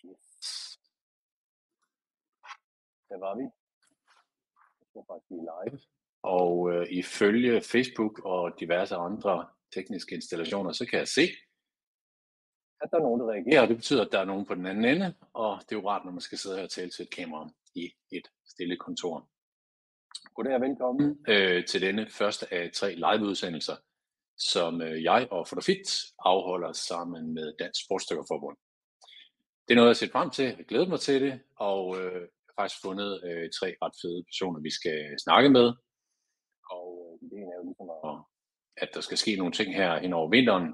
Yes. Der var vi. Jeg skal faktisk blive live. Og ifølge Facebook og diverse andre tekniske installationer, så kan jeg se, at der er nogen, der reagerer. Det betyder, at der er nogen på den anden ende, og det er jo rart, når man skal sidde her og tale til et kamera i et stille kontor. Goddag og velkommen til denne første af 3 liveudsendelser, som jeg og Fotofit afholder sammen med Dansk Sportsdykkerforbund. Det er noget, jeg har set frem til. Jeg glæder mig til det, og jeg har faktisk fundet 3 ret fede personer, vi skal snakke med. Og ideen er jo ligesom, at der skal ske nogle ting her hen over vinteren,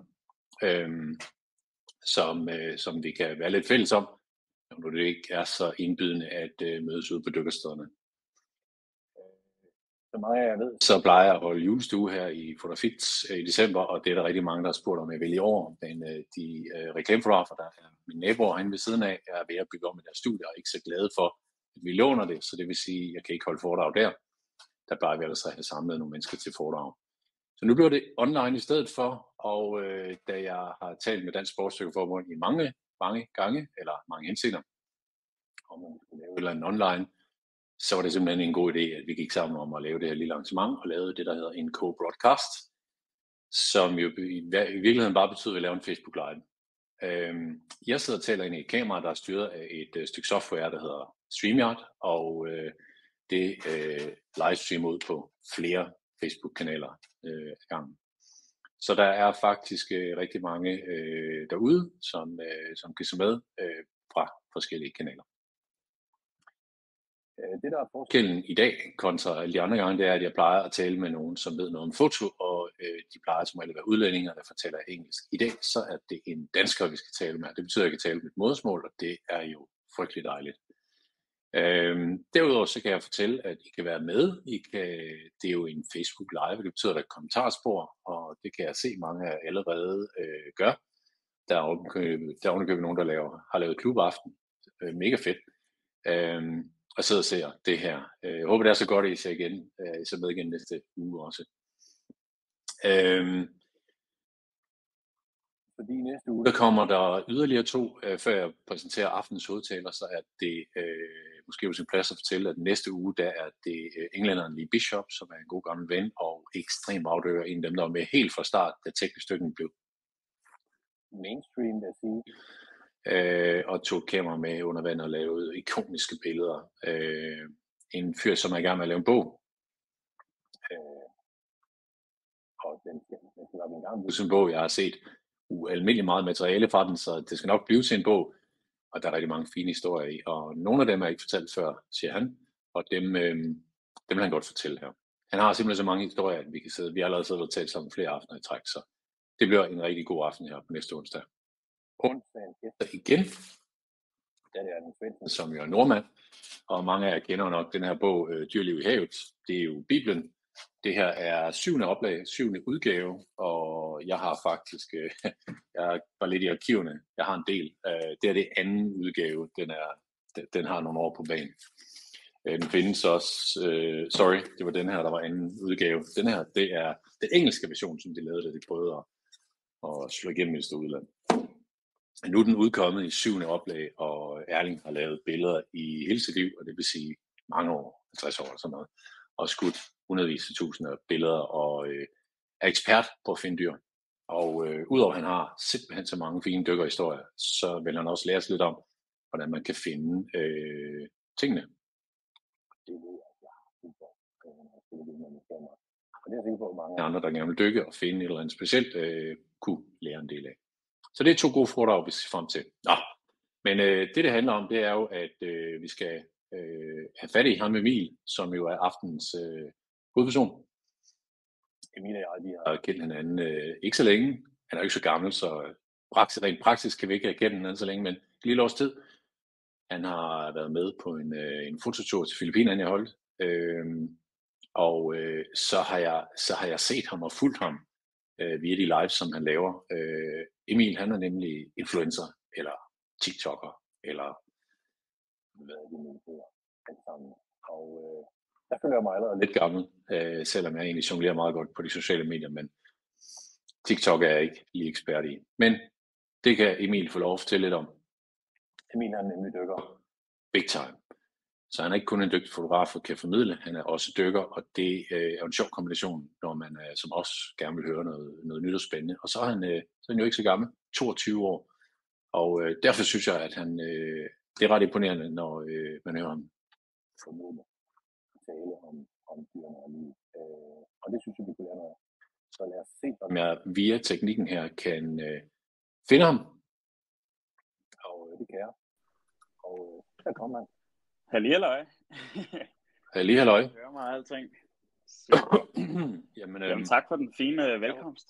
som vi kan være lidt fælles om, når det ikke er så indbydende at mødes ude på dykkerstederne. Så mange af jer ved, så plejer jeg at holde julestue her i Fotofit i december, og det er der rigtig mange, der har spurgt om jeg vil i år. Men de reklamefotografer, der er mine naboer herinde ved siden af, er ved at bygge om i deres studie, og er ikke så glade for, at vi låner det. Så det vil sige, at jeg kan ikke holde foredrag der. Der plejer vi altså at have samlet nogle mennesker til foredrag. Så nu bliver det online i stedet for, og da jeg har talt med Dansk Sportsdykkerforbund i mange gange, eller mange henseender, om man skulle lave et eller andet online, så var det simpelthen en god idé, at vi gik sammen om at lave det her lille arrangement, og lavede det, der hedder en co-broadcast, som jo i virkeligheden bare betyder, at vi laver en Facebook Live. Jeg sidder og taler ind i et kamera, der er styret af et stykke software, der hedder StreamYard, og det livestreamer ud på flere Facebook-kanaler ad gangen. Så der er faktisk rigtig mange derude, som kan se med fra forskellige kanaler. Det, der er forskellen i dag kontra alle de andre gange, det er, at jeg plejer at tale med nogen, som ved noget om foto, og de plejer som regel at være udlændinge, der fortæller engelsk. I dag så er det en dansker, vi skal tale med. Det betyder, at jeg kan tale med et modersmål, og det er jo frygtelig dejligt. Derudover så kan jeg fortælle, at I kan være med. Det er jo en Facebook Live, det betyder, at der er kommentarspor, og det kan jeg se, mange af allerede gør. Der er ovenikøbet nogen, der har lavet klubaften. Mega fedt. Og sidder og ser det her. Jeg håber, det er så godt, at I ser igen. I ser med igen næste uge også. Fordi næste uge, der kommer der yderligere 2, før jeg præsenterer aftenens hovedtaler, så er det måske på sin plads at fortælle, at næste uge, der er det englænderen Lee Bishop, som er en god gammel ven og ekstrem afdører, en af dem, der var med helt fra start, da teknisk stykning blev mainstream, vil jeg sige. Og tog kamera med under vand og lavede ikoniske billeder. En fyr, som er i gang med at lave en bog. Og den skal nok en gang blive en bog. Jeg har set ualmindeligt meget materiale fra den, så det skal nok blive til en bog. Og der er rigtig mange fine historier i. Og nogle af dem er ikke fortalt før, siger han. Og dem vil han godt fortælle her. Han har simpelthen så mange historier, at vi har allerede siddet og talt sammen flere aftener i træk. Så det bliver en rigtig god aften her på næste onsdag. Onsdagen efter igen, der er den Svendsen, som jo er nordmand, og mange af jer kender nok den her bog, Dyreliv i havet. Det er jo Bibelen. Det her er 7. oplag, 7. udgave, og jeg har faktisk, jeg var lidt i arkiverne, jeg har en del. Det er det 2. udgave, den har nogle år på banen. Den findes også, det var den her, der var 2. udgave. Den her, det er den engelske version, som de lavede, da de prøvede at slå igennem i det store udland. Nu er den udkommet i 7. oplag, og Erling har lavet billeder i hele sit liv, og det vil sige mange år, 50 år eller sådan noget, og skudt hundredvis af tusinder af billeder, og er ekspert på at finde dyr. Og udover at han har simpelthen så mange fine dykkerhistorier, så vil han også lære os lidt om, hvordan man kan finde tingene. Det er det, jeg har og det er sikkert på mange andre, der gerne vil dykke og finde et eller andet specielt, kunne lære en del af. Så det er 2 gode foredrag, vi skal frem til. Nå. Men det handler om, det er jo, at vi skal have fat i ham Emil, som jo er aftenens hovedperson. Emil og jeg, vi har kendt hinanden ikke så længe. Han er jo ikke så gammel, så rent praktisk kan vi ikke have kendt hinanden så længe, men et lille års tid. Han har været med på en fototur til Filippinerne, jeg holdt. Og så har jeg set ham og fulgt ham via de lives, som han laver. Emil, han er nemlig influencer, eller TikToker, eller hvad er det nu hedder, alt sammen. Og der føler jeg mig allerede lidt gammel, selvom jeg egentlig jonglerer meget godt på de sociale medier, men TikTok er jeg ikke lige ekspert i. Men det kan Emil få lov at fortælle lidt om. Emil han nemlig dykker big time. Så han er ikke kun en dygtig fotograf og kan formidle, han er også dykker, og det er jo en sjov kombination, når man som os gerne vil høre noget nyt og spændende. Og så er han jo ikke så gammel, 22 år, og derfor synes jeg, at det er ret imponerende, når man hører ham formidle tale om dyrene og liv. Og det synes jeg, vi kunne lære noget. Så lad os se, om jeg via teknikken her kan finde ham. Og det kan jeg. Og der kommer han. Halløj. Halløj. Jeg hører mig alting. Jamen, tak for den fine velkomst.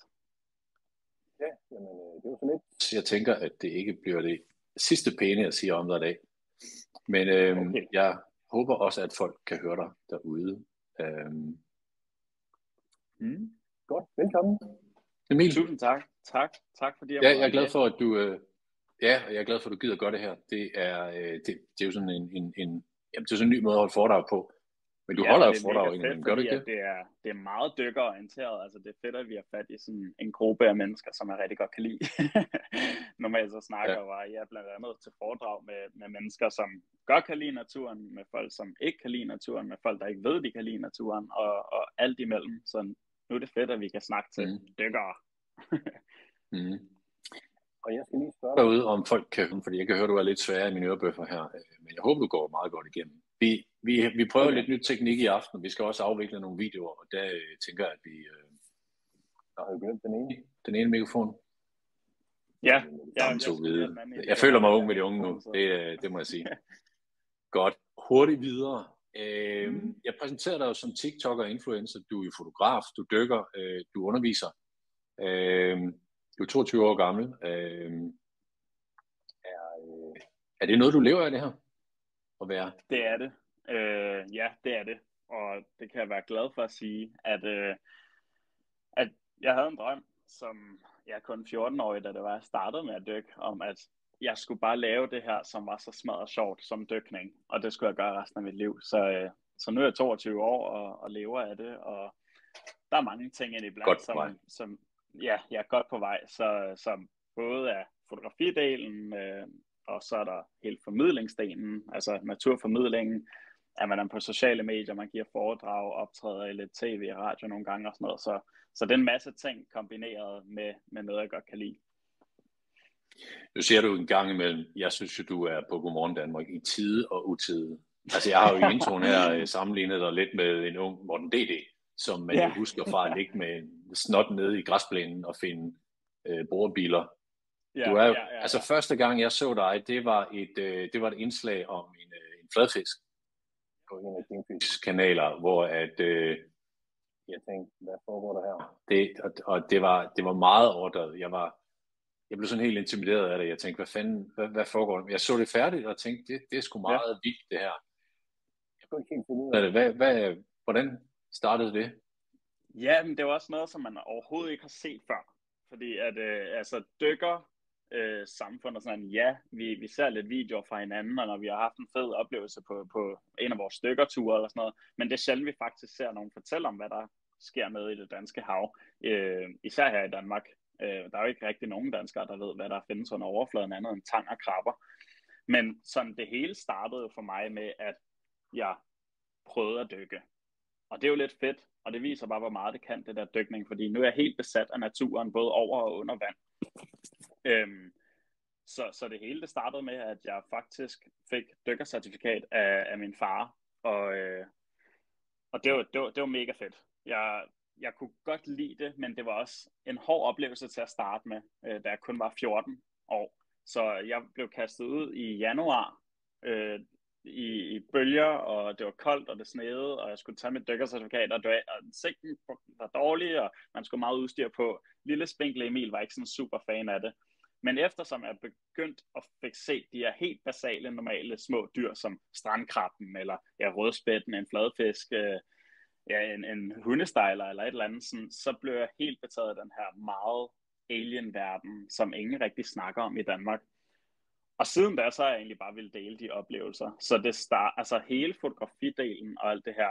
Ja, jamen, det var så lidt. Jeg tænker, at det ikke bliver det sidste pæne, jeg siger om dig i dag. Men okay. Jeg håber også, at folk kan høre dig derude. Godt, velkommen. Emil. Tusind tak. Tak fordi jeg er glad for, at du... jeg er glad for, at du gider gøre det her. Det er jo sådan det er sådan en ny måde at holde foredrag på. Men du holder jo foredrag indimellem, gør du ikke det? Det er meget dykkerorienteret. Altså det er fedt, at vi har fat i sådan en gruppe af mennesker, som jeg rigtig godt kan lide. Normalt så snakker jeg blandt andet til foredrag med mennesker, som godt kan lide naturen, med folk, som ikke kan lide naturen, med folk, der ikke ved, de kan lide naturen, og alt imellem. Så nu er det fedt, at vi kan snakke til dykkere. Og jeg skal lige spørge derude, om folk kan, fordi jeg kan høre, du er lidt sværere i mine ørebøffer her, men jeg håber, du går meget godt igennem. Vi prøver lidt ny teknik i aften, og vi skal også afvikle nogle videoer, og der tænker jeg, at vi har glemt den ene mikrofon. Ja. Jeg føler mig ung med de unge nu, det må jeg sige. Godt. Hurtigt videre. Jeg præsenterer dig jo som TikToker og influencer. Du er fotograf, du dykker, du underviser. Du er 22 år gammel. Er det noget, du lever af det her? At være? Det er det. Ja, det er det. Og det kan jeg være glad for at sige, at jeg havde en drøm, som jeg er kun 14-årig, da det var, jeg startede med at dykke, om at jeg skulle bare lave det her, som var så smadret sjovt som dykning. Og det skulle jeg gøre resten af mit liv. Så nu er jeg 22 år og lever af det, og der er mange ting indiblandt, som jeg er godt på vej. Så både er fotografidelen, og så er der hele formidlingsdelen, altså naturformidlingen, at man er på sociale medier, man giver foredrag, optræder i lidt tv og radio nogle gange og sådan noget. Så det er en masse ting kombineret med noget, jeg godt kan lide. Nu siger du en gang imellem, jeg synes jo, du er på Godmorgen Danmark i tide og utide. Altså jeg har jo i introen her sammenlignet dig lidt med en ung Morten D.D., som man jo husker fra at ligge med snot nede i græsplænen og finde borebiler. Du er jo, altså første gang jeg så dig, det var et indslag om en fladfisk på en af dine kanaler, hvor at jeg tænkte, hvad foregår der her? Det var meget overdrevet. Jeg blev sådan helt intimideret af det. Jeg tænkte, hvad foregår der? Jeg så det færdigt og tænkte, det er sgu meget vildt det her. Jeg kunne ikke helt finde ud af det. Hvordan startede det? Ja, men det var også noget, som man overhovedet ikke har set før. Fordi at dykker samfund og sådan, vi ser lidt videoer fra hinanden, og når vi har haft en fed oplevelse på en af vores dykkerture eller sådan noget, men det er sjældent, vi faktisk ser nogen fortælle om, hvad der sker med i det danske hav, især her i Danmark. Der er jo ikke rigtig nogen danskere, der ved, hvad der findes under overfladen andet end tang og krabber. Men sådan det hele startede for mig med, at jeg prøvede at dykke. Og det er jo lidt fedt, og det viser bare, hvor meget det kan, det der dykning, fordi nu er jeg helt besat af naturen, både over og under vand. Så det hele det startede med, at jeg faktisk fik dykkercertifikat af min far, og det var mega fedt. Jeg kunne godt lide det, men det var også en hård oplevelse til at starte med, da jeg kun var 14 år. Så jeg blev kastet ud i januar i bølger, og det var koldt, og det sneede, og jeg skulle tage mit dykkercertifikat, og sigten var dårlig, og man skulle meget udstyr på. Lille spinkle Emil var ikke sådan super fan af det. Men eftersom jeg begyndte at fik set de her helt basale, normale små dyr, som strandkrabben, eller rødspætten, en fladfisk, en hundestejler eller et eller andet, så blev jeg helt betaget af den her meget alien-verden, som ingen rigtig snakker om i Danmark. Og siden da, så har jeg egentlig bare ville dele de oplevelser. Så hele fotografidelen og alt det her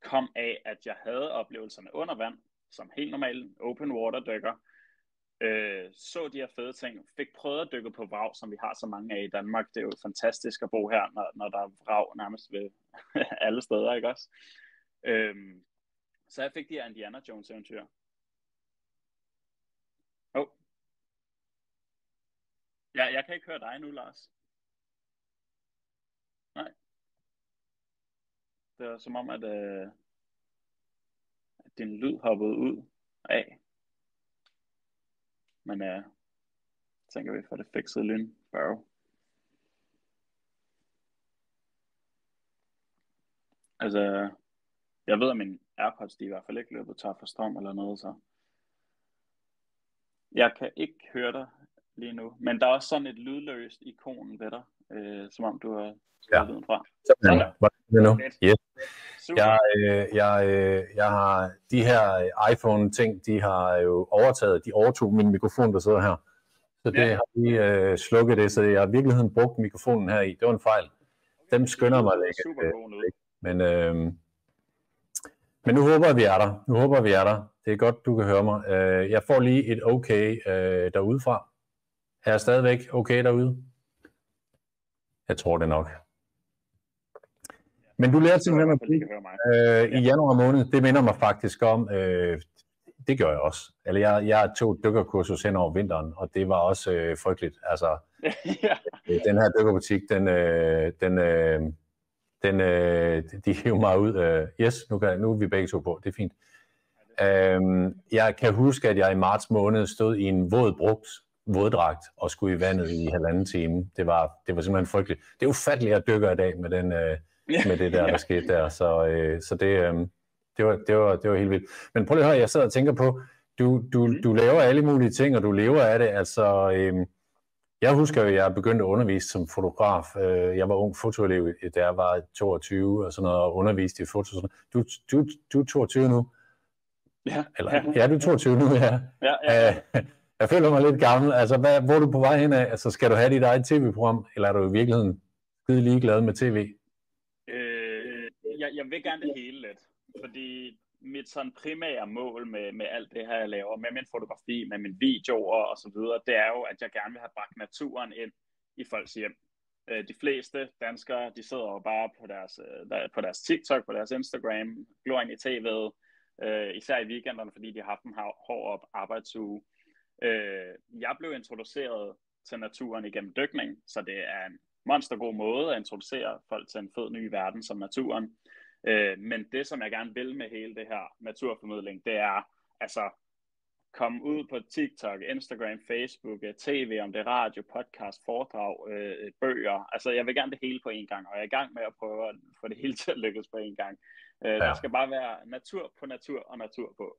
kom af, at jeg havde oplevelserne under vand, som helt normal open water dykker. så de her fede ting, fik prøvet at dykke på vrag, som vi har så mange af i Danmark. Det er jo fantastisk at bo her, når der er vrag nærmest ved alle steder, ikke også? Så jeg fik de her Indiana Jones eventyr. Ja, jeg kan ikke høre dig nu, Lars. Nej. Det er som om, at din lyd hoppede ud af. Men tænker vi får det fikset lyn. Altså, jeg ved, at min AirPods, de er i hvert fald ikke løbet tør for strøm eller noget, så jeg kan ikke høre dig lige nu. Men der er også sådan et lydløst ikon ved dig, som om du har skrevet lyden fra. Sådan. Hvordan er det nu? Yes. Super. Jeg har de her iPhone-ting, de har jo overtaget. De overtog min mikrofon, der sidder her. Så det har lige slukket det, så jeg har i virkeligheden brugt mikrofonen her i. Det var en fejl. Dem skynder mig ikke. Men nu håber vi er der. Det er godt, du kan høre mig. Jeg får lige et okay derudefra. Er jeg stadigvæk okay derude? Jeg tror det nok. Men du lærte simpelthen i januar måned, det minder mig faktisk om, det gør jeg også. Eller jeg tog dykkerkursus hen over vinteren, og det var også frygteligt. Altså, den her dykkerbutik, de hiver mig ud. Yes, nu er vi begge to på, det er fint. Jeg kan huske, at jeg i marts måned stod i en våddragt og skulle i vandet i 1,5 time. Det var simpelthen frygteligt. Det er ufatteligt at dykke i dag med den... med det der skete der, så det var helt vildt. Men prøv lige at høre, jeg sidder og tænker på, du laver alle mulige ting, og du lever af det, altså, jeg husker jo, jeg begyndte at undervise som fotograf, jeg var ung fotoelev, da jeg var 22 og sådan noget, og underviste i foto, du er 22 nu? Ja. Ja, du er 22 nu, ja. Jeg føler mig lidt gammel, altså, hvor er du på vej henad? Altså, skal du have dit eget tv-program, eller er du i virkeligheden skide ligeglad med tv? Jeg vil gerne det hele lidt, fordi mit sådan primære mål med alt det her, jeg laver, med min fotografi, med mine videoer og så videre, det er jo, at jeg gerne vil have bragt naturen ind i folks hjem. De fleste danskere, de sidder jo bare på deres TikTok, på deres Instagram, glor ind i tv'et, især i weekenderne, fordi de har haft en hård arbejdsuge. Jeg blev introduceret til naturen igennem dykning, så det er en monstergod måde at introducere folk til en fed ny verden som naturen. Men det, som jeg gerne vil med hele det her naturformidling, det er altså komme ud på TikTok, Instagram, Facebook, tv, om det er radio, podcast, foredrag, bøger. Altså jeg vil gerne det hele på en gang, og jeg er i gang med at prøve at få det hele til at lykkes på en gang. Der skal bare være natur på natur og natur på.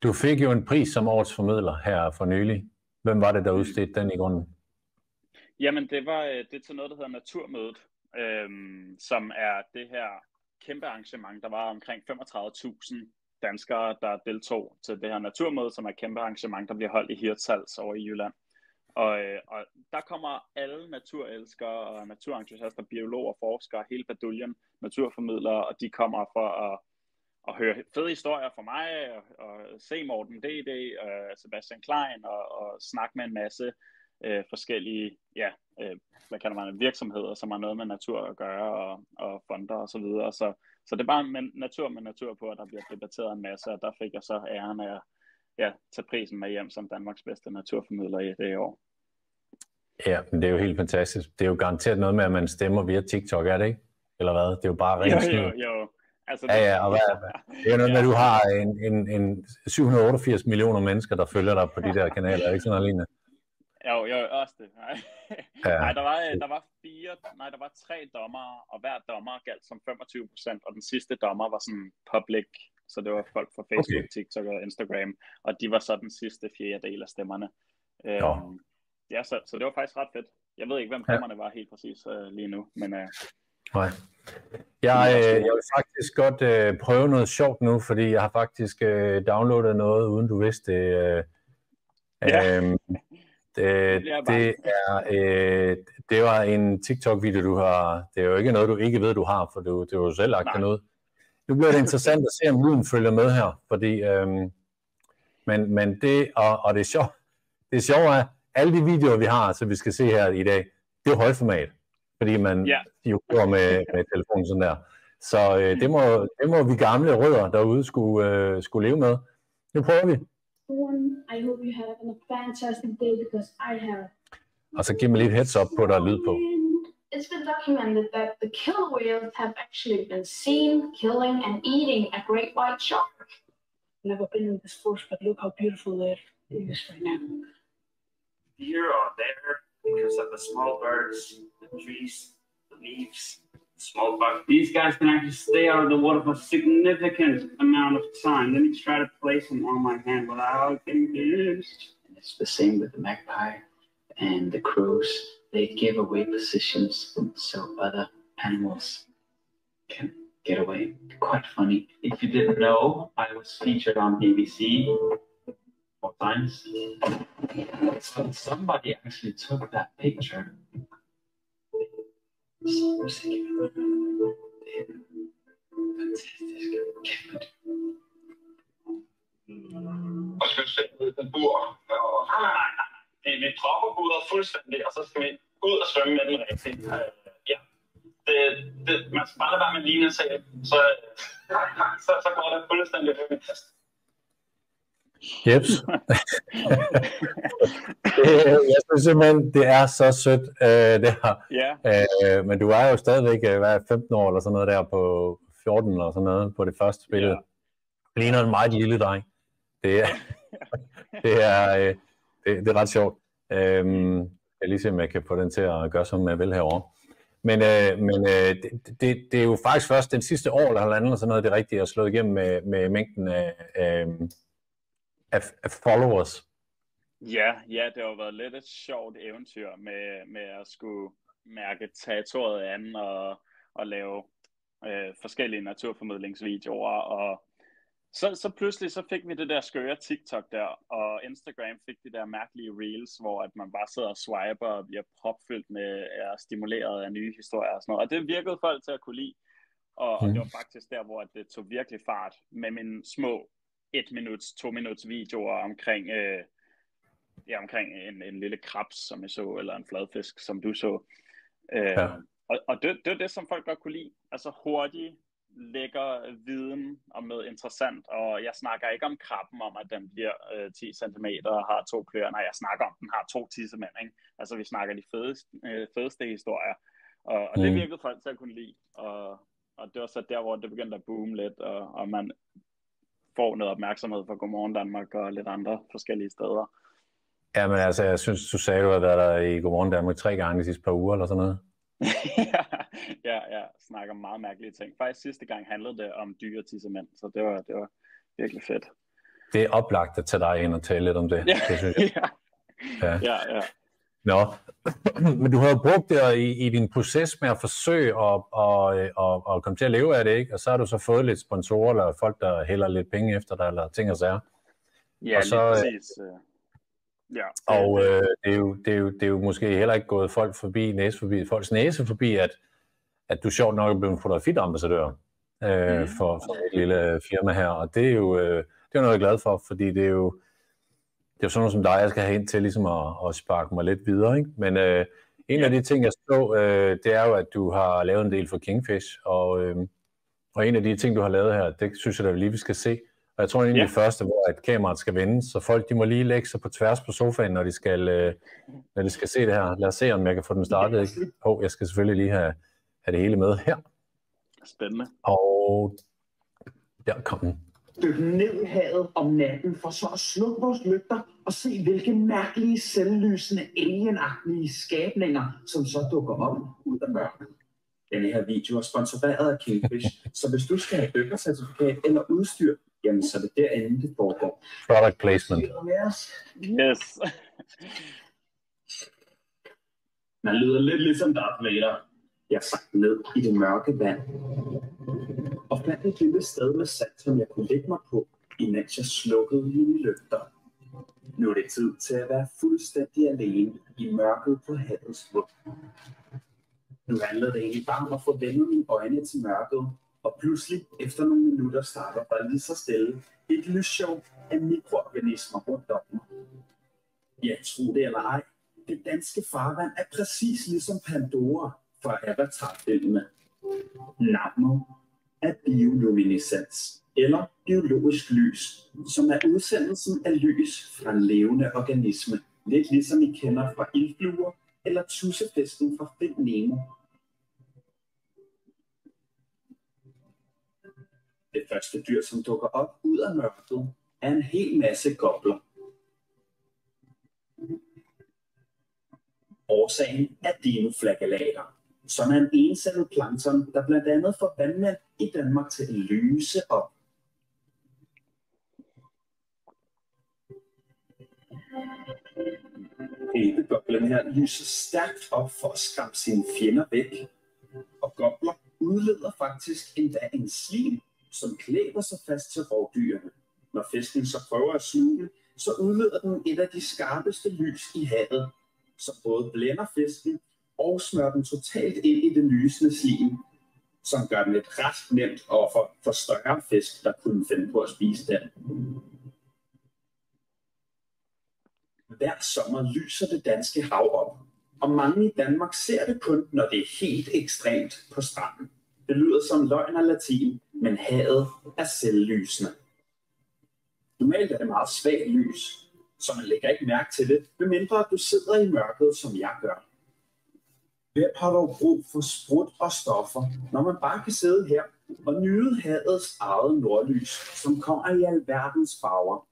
Du fik jo en pris som årets formidler her for nylig. Hvem var det, der udstedte den i grunden? Jamen, det er til noget, der hedder Naturmødet, som er det her kæmpe arrangement. Der var omkring 35.000 danskere, der deltog til det her Naturmøde, som er et kæmpe arrangement, der bliver holdt i Hirtshals over i Jylland. Og der kommer alle naturelskere og naturentusiaster, biologer, forskere, hele baduljen, naturformidlere, og de kommer for at høre fede historier fra mig, og se Morten D.D., Sebastian Klein, og snakke med en masse forskellige hvad kan man, virksomheder, som har noget med natur at gøre, og fonder og så videre. Så det er bare med natur på, at der bliver debatteret en masse, og der fik jeg så æren af at tage prisen med hjem som Danmarks bedste naturformidler i det år. Ja, men det er jo helt fantastisk. Det er jo garanteret noget med, at man stemmer via TikTok, er det ikke? Eller hvad? Det er jo bare rent snyd. Jo. Altså, og det er noget med, at du har en 788 millioner mennesker, der følger dig på de der kanaler, er det ikke sådan noget lignende? Jo, også det. Nej, der var 3 dommere, og hver dommer galt som 25%, og den sidste dommer var sådan public, så det var folk fra Facebook, TikTok og Instagram, og de var så den sidste fjerdedel af stemmerne. Så det var faktisk ret fedt. Jeg ved ikke, hvem dommerne var helt præcis lige nu, men... Nej. Jeg vil faktisk godt prøve noget sjovt nu, fordi jeg har faktisk downloadet noget, uden du vidste det. Det var en TikTok-video, du har. Det er jo ikke noget, du ikke ved, du har, for du har jo selv lagt noget. Nu bliver det interessant at se, om lyden følger med her, fordi Men det, og det er sjovt, at alle de videoer, vi har, så vi skal se her i dag, det er jo højformat, fordi man jo går med telefonen sådan der. Så det må vi gamle rødder derude skulle leve med. Nu prøver vi. I hope you have a fantastic day because I have. Og så giv mig lidt heads up på, der er lyd på. It's been documented that the killer whales have actually been seen killing and eating a great white shark. Never been in this forest, but look how beautiful it is right now. Here or there, because of the small birds, the trees, the leaves, the small bugs. These guys can actually stay out of the water for a significant amount of time. Let me try to place them on my hand without getting pierced. And it's the same with the magpie and the crows. They give away positions so other animals can get away. Quite funny. If you didn't know, I was featured on BBC 4 times. So somebody actually took that picture. Fantastic. Og skal se ud den bur. Vi dropper buret fuldstændig, og så skal vi ud og svømme med den rigtigt. Ja. Man skal bare lade være med at ligne sig, så går det fuldstændig højt. Jeps. Jeg synes simpelthen, det er så sødt, det her. Yeah. Men du er jo stadigvæk 15 år eller sådan noget der på 14 eller sådan noget på det første billede. Yeah. Det ligner en meget lille dreng. Det er ret sjovt. Jeg lige se, om jeg kan få den til at gøre, som jeg vil herovre. Men det er jo faktisk først den sidste år eller halvanden eller sådan noget, det rigtige at slå igennem med mængden af followers. Ja, det har jo været lidt et sjovt eventyr med at skulle mærke territoriet an og lave forskellige naturformidlingsvideoer. Og så pludselig så fik vi det der skøre TikTok der, og Instagram fik de der mærkelige reels, hvor at man bare sidder og swiper og bliver propfyldt med stimuleret af nye historier og sådan noget. Og det virkede folk til at kunne lide. Og det var faktisk der, hvor det tog virkelig fart med mine små 1-minuts, 2-minuts videoer omkring en lille krebs, som jeg så, eller en fladfisk, som du så. Og det er det, som folk godt kunne lide. Altså hurtig, lækker viden om noget interessant, og jeg snakker ikke om krabben, om at den bliver 10 cm og har 2 kløer. Nej, jeg snakker om, at den har 2 tissemænd, ikke? Altså vi snakker de fedeste historier, og det virkede folk til at kunne lide, og det var så der, hvor det begyndte at boome lidt, og man får noget opmærksomhed fra Godmorgen Danmark og lidt andre forskellige steder. Ja, men altså, jeg synes, du sagde, du har været der i Godmorgen Danmark 3 gange de sidste par uger, eller sådan noget. ja, snakker om meget mærkelige ting. Faktisk sidste gang handlede det om dyre tissemænd, så det var virkelig fedt. Det er oplagt at tage dig ind og tale lidt om det, det synes jeg. Ja. Nå, men du har jo brugt det i din proces med at forsøge at komme til at leve af det, ikke? Og så har du så fået lidt sponsorer, eller folk, der hælder lidt penge efter dig, eller ting og sager. Ja, og så, lige præcis. Ja. Og det er jo måske heller ikke gået folks næse forbi, at du sjovt nok er blevet fotografiambassadør for et lille firma her, og det er jo noget, jeg er glad for, fordi det er jo sådan noget som dig, jeg skal have ind til ligesom at sparke mig lidt videre, ikke? Men en af de ting, jeg så, det er jo, at du har lavet en del for Kingfish, og en af de ting, du har lavet her, det synes jeg da lige, vi skal se. Og jeg tror egentlig det første, hvor et kameraet skal vende, så folk de må lige lægge sig på tværs på sofaen, når de skal se det her. Lad os se, om jeg kan få den startet. Ikke? Jeg skal selvfølgelig lige have det hele med her. Spændende. Og der kom den. Dyk ned i havet om natten, for så at slukke vores lygter og se, hvilke mærkelige, selvlysende, alienagtige skabninger, som så dukker op ud af mørket. Denne her video er sponsoreret af Kingfish, så hvis du skal have dykkercertifikat eller udstyr, jamen så er det derinde, det foregår. Product placement. Yes. Man lyder lidt ligesom Darth Vader. Jeg sank ned i det mørke vand og fandt et lille sted med sand, som jeg kunne lægge mig på, imens jeg slukkede mine lygter. Nu er det tid til at være fuldstændig alene i mørket på havets bund. Nu handlede det egentlig bare om at få vendt mine øjne til mørket Og pludselig, efter nogle minutter, starter der lige så stille et lysshow af mikroorganismer rundt om mig. Ja, tro det eller ej, det danske farvand er præcis ligesom Pandora fra Avatar-filmene. Navnet er bioluminescens, eller biologisk lys, som er udsendelsen af lys fra en levende organisme, lidt ligesom I kender fra ildfluer eller tussefisken fra Find Nemo. Det første dyr, som dukker op ud af mørket, er en hel masse gobler. Årsagen er dinoflagellater, som er en encellet plankton, der blandt andet får vandmænd i Danmark til at lyse op. Æbegoblen her lyser stærkt op for at skræmme sine fjender væk. Og gobler udleder faktisk endda en slim, som klæber sig fast til rovdyrene. Når fisken så prøver at sluge den, så udleder den et af de skarpeste lys i havet, som både blænder fisken og smører den totalt ind i det lysende slim, som gør den et ret nemt offer for større fisk, der kunne finde på at spise den. Hver sommer lyser det danske hav op, og mange i Danmark ser det kun, når det er helt ekstremt på stranden. Det lyder som løgn og latin, men havet er selvlysende. Normalt er det meget svagt lys, så man lægger ikke mærke til det, medmindre du sidder i mørket, som jeg gør. Hvem har dog brug for sprut og stoffer, når man bare kan sidde her og nyde havets eget nordlys, som kommer i alverdens farver?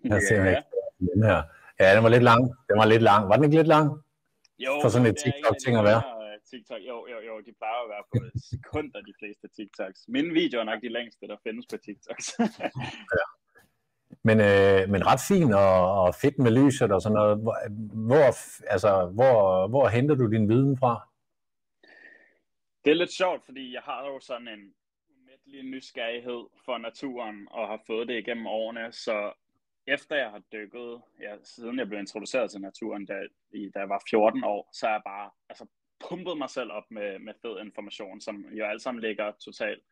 Jeg ser ikke den her. Ja, den var lidt lang. Var den ikke lidt lang? Jo, for sådan et TikTok-ting at være? TikTok. Jo, de plejer at være på sekunder, de fleste TikToks. Mine videoer er nok de længste, der findes på TikToks. Ja. Men ret fint og fedt med lyset og sådan noget. Hvor henter du din viden fra? Det er lidt sjovt, fordi jeg har jo sådan en umættelig nysgerrighed for naturen og har fået det igennem årene, så efter jeg har dykket, siden jeg blev introduceret til naturen, da jeg var 14 år, så har jeg bare pumpet mig selv op med fed information, som jo alle sammen ligger totalt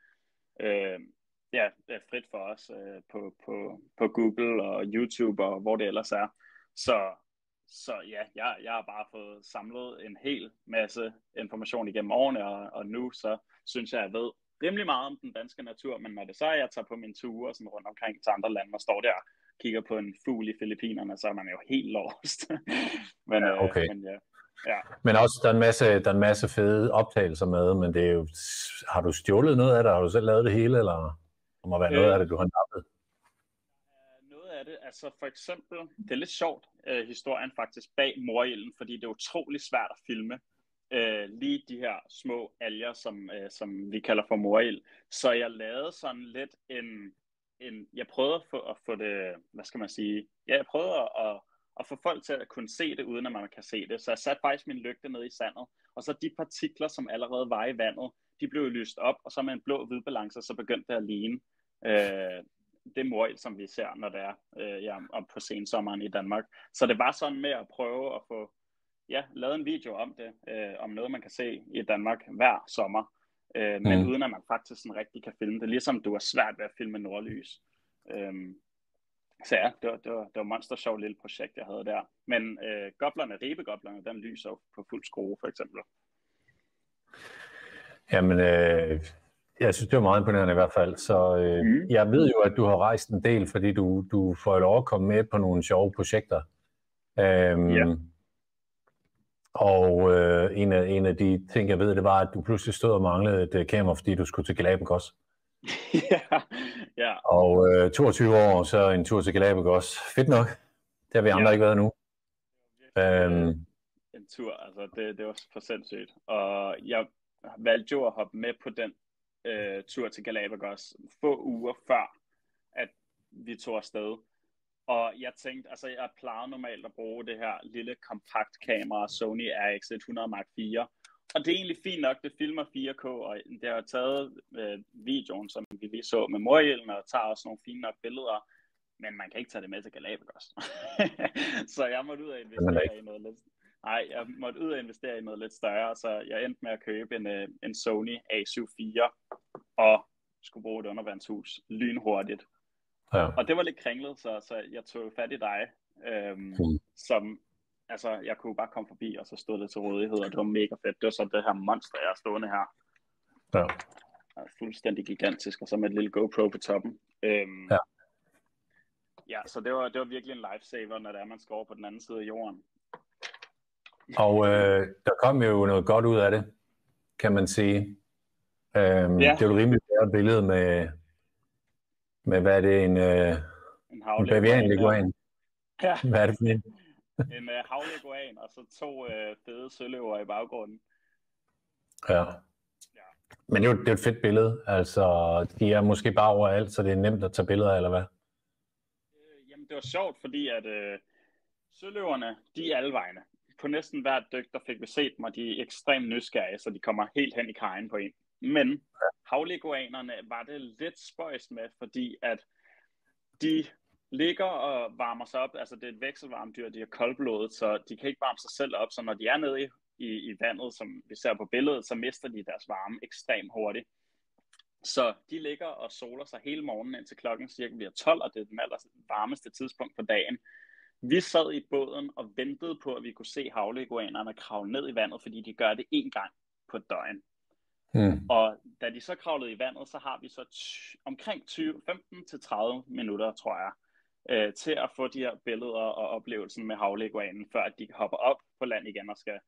frit for os på Google og YouTube og hvor det ellers er. Så ja, jeg har bare fået samlet en hel masse information igennem årene, og nu så synes jeg ved rimelig meget om den danske natur, men når det så er, jeg tager på mine ture sådan rundt omkring til andre lande og står der og kigger på en fugl i Filippinerne, så er man jo helt lost. Men, okay. Ja. Men også, der er en masse fede optagelser med, men det er jo, har du stjålet noget af det? Har du selv lavet det hele, eller der må være noget af det, du har nappet? Noget af det, for eksempel, det er lidt sjovt, historien faktisk bag morilden, fordi det er utrolig svært at filme. Lige de her små alger, som vi kalder for morild. Så jeg lavede sådan lidt jeg prøvede at få det, hvad skal man sige, jeg prøvede at få folk til at kunne se det, uden at man kan se det. Så jeg satte faktisk min lygte ned i sandet, og så de partikler, som allerede var i vandet, de blev lyst op, og så med en blå-hvid balance, så begyndte det at ligne det morild, som vi ser, når det er op på sensommeren i Danmark. Så det var sådan med at prøve at få lavet en video om det, om noget, man kan se i Danmark hver sommer, men uden at man faktisk sådan rigtig kan filme det, ligesom du er svært ved at filme nordlys. Så ja, det var monster sjovt lille projekt, jeg havde der. Men ribegoblerne, den lyser på fuld skrue, for eksempel. Jamen, jeg synes, det var meget imponerende i hvert fald. Så jeg ved jo, at du har rejst en del, fordi du får lov at komme med på nogle sjove projekter. Og en af de ting, jeg ved, det var, at du pludselig stod og manglede et kamera, fordi du skulle til Galapagos. Ja. Og 22 år, så en tur til Galapagos. Fedt nok. Det har vi andre ikke været nu. En tur, det var for sindssygt. Og jeg valgte jo at hoppe med på den tur til Galapagos få uger før, at vi tog afsted. Og jeg tænkte, jeg plejede normalt at bruge det her lille kompakt kamera, Sony RX100 Mark IV. Og det er egentlig fint nok, det filmer 4K, og det har taget videoen, som vi lige så med morilden, og tager også nogle fine nok billeder. Men man kan ikke tage det med til Galapagos. Så jeg måtte ud og investere i noget Nej, jeg måtte ud og investere i noget lidt større, så jeg endte med at købe en Sony A7 IV og skulle bruge et undervandshus lynhurtigt. Ja. Og det var lidt kringlet, så jeg tog fat i dig, som, altså, jeg kunne bare komme forbi, og så stod det til rådighed, og det var mega fedt. Det var så det her monster, jeg er stående her. Ja. Fuldstændig gigantisk, og så med et lille GoPro på toppen. Ja. Ja, så det var virkelig en lifesaver, når det er, man skal over på den anden side af jorden. Og der kom jo noget godt ud af det, kan man sige. Det er jo rimelig godt billede med hvad er det, en bavian-leguan. Ja. Hvad er det for en? En havleguan, og så 2 fede søløver i baggrunden. Ja. Men det er et fedt billede. Altså, de er måske bare overalt, så det er nemt at tage billeder, eller hvad? Jamen, det var sjovt, fordi at søløverne, de er alle vegne. På næsten hvert dyk, der fik vi set dem, og de er ekstremt nysgerrige, så de kommer helt hen i kajen på en. Men havleguanerne var det lidt spøjst med, fordi at de ligger og varmer sig op. Altså, det er et vekselvarmdyr, de er koldblodet, så de kan ikke varme sig selv op. Så når de er nede i vandet, som vi ser på billedet, så mister de deres varme ekstremt hurtigt. Så de ligger og soler sig hele morgenen indtil klokken cirka bliver 12, og det er den aller varmeste tidspunkt på dagen. Vi sad i båden og ventede på, at vi kunne se havleguanerne kravle ned i vandet, fordi de gør det 1 gang på et døgn. Og da de så kravlede i vandet, så har vi så omkring 15-30 minutter, tror jeg, til at få de her billeder og oplevelsen med havleguanen, før at de hopper op på land igen og skal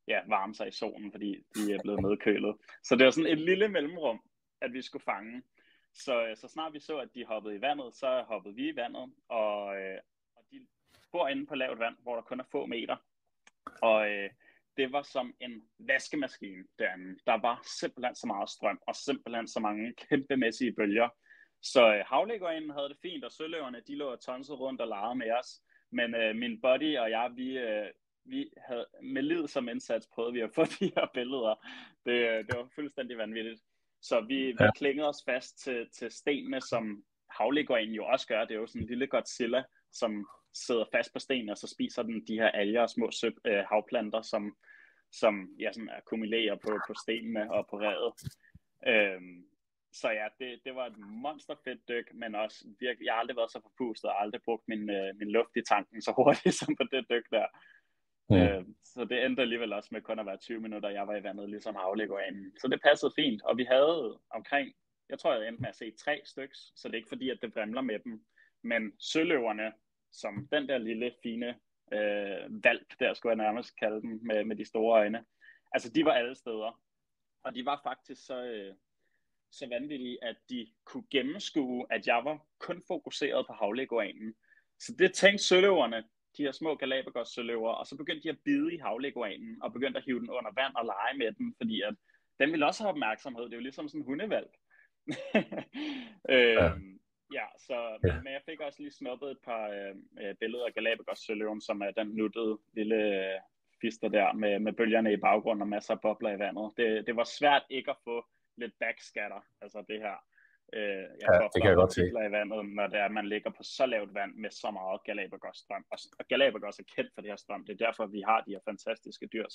varme sig i solen, fordi de er blevet nedkølet. Så det var sådan et lille mellemrum, at vi skulle fange. Så snart vi så, at de hoppede i vandet, så hoppede vi i vandet, og de bor inde på lavt vand, hvor der kun er få meter. Og det var som en vaskemaskine derinde. Der var simpelthen så meget strøm, og simpelthen så mange kæmpemæssige bølger. Så havleguanen havde det fint, og søløverne, de lå tonset rundt og legede med os. Men min buddy og jeg, vi havde med livet som indsats prøvet vi at få de her billeder. Det var fuldstændig vanvittigt. Så vi klængede os fast til stenene, som havleguanen jo også gør. Det er jo sådan en lille Godzilla, som sidder fast på stenene, og så spiser den de her alger og små havplanter, som sådan akkumulerer på stenene og på revet. Så ja, det var et monsterfedt dyk, men også virkelig, jeg har aldrig været så forpustet og aldrig brugt min luft i tanken så hurtigt som på det dyk der. Så det endte alligevel også med kun at være 20 minutter, jeg var i vandet ligesom havleguanen. Så det passede fint, og vi havde omkring, jeg tror jeg endte med at se 3 styks, så det er ikke fordi, at det vrimler med dem. Men søløverne, som den der lille fine valp, der skulle jeg nærmest kalde dem, med de store øjne, altså de var alle steder. Og de var faktisk så vanvittige, at de kunne gennemskue, at jeg var kun fokuseret på havleguanen. Så det tænkte søløverne, de her små Galapagos-søløver, og så begyndte de at bide i havleguanen, og begyndte at hive den under vand og lege med den, fordi at den ville også have opmærksomhed. Det er jo ligesom sådan en hundevalp. Men jeg fik også lige snuppet et par billeder af Galapagos-søløven, som er den nuttede lille fister der med bølgerne i baggrunden og masser af bobler i vandet. Det var svært ikke at få lidt backscatter, altså det her. Det kan jeg godt se. I vandet, når det er, at man ligger på så lavt vand med så meget Galapagos-strøm. Og Galapagos er kendt for det her strøm. Det er derfor, vi har de her fantastiske dyr,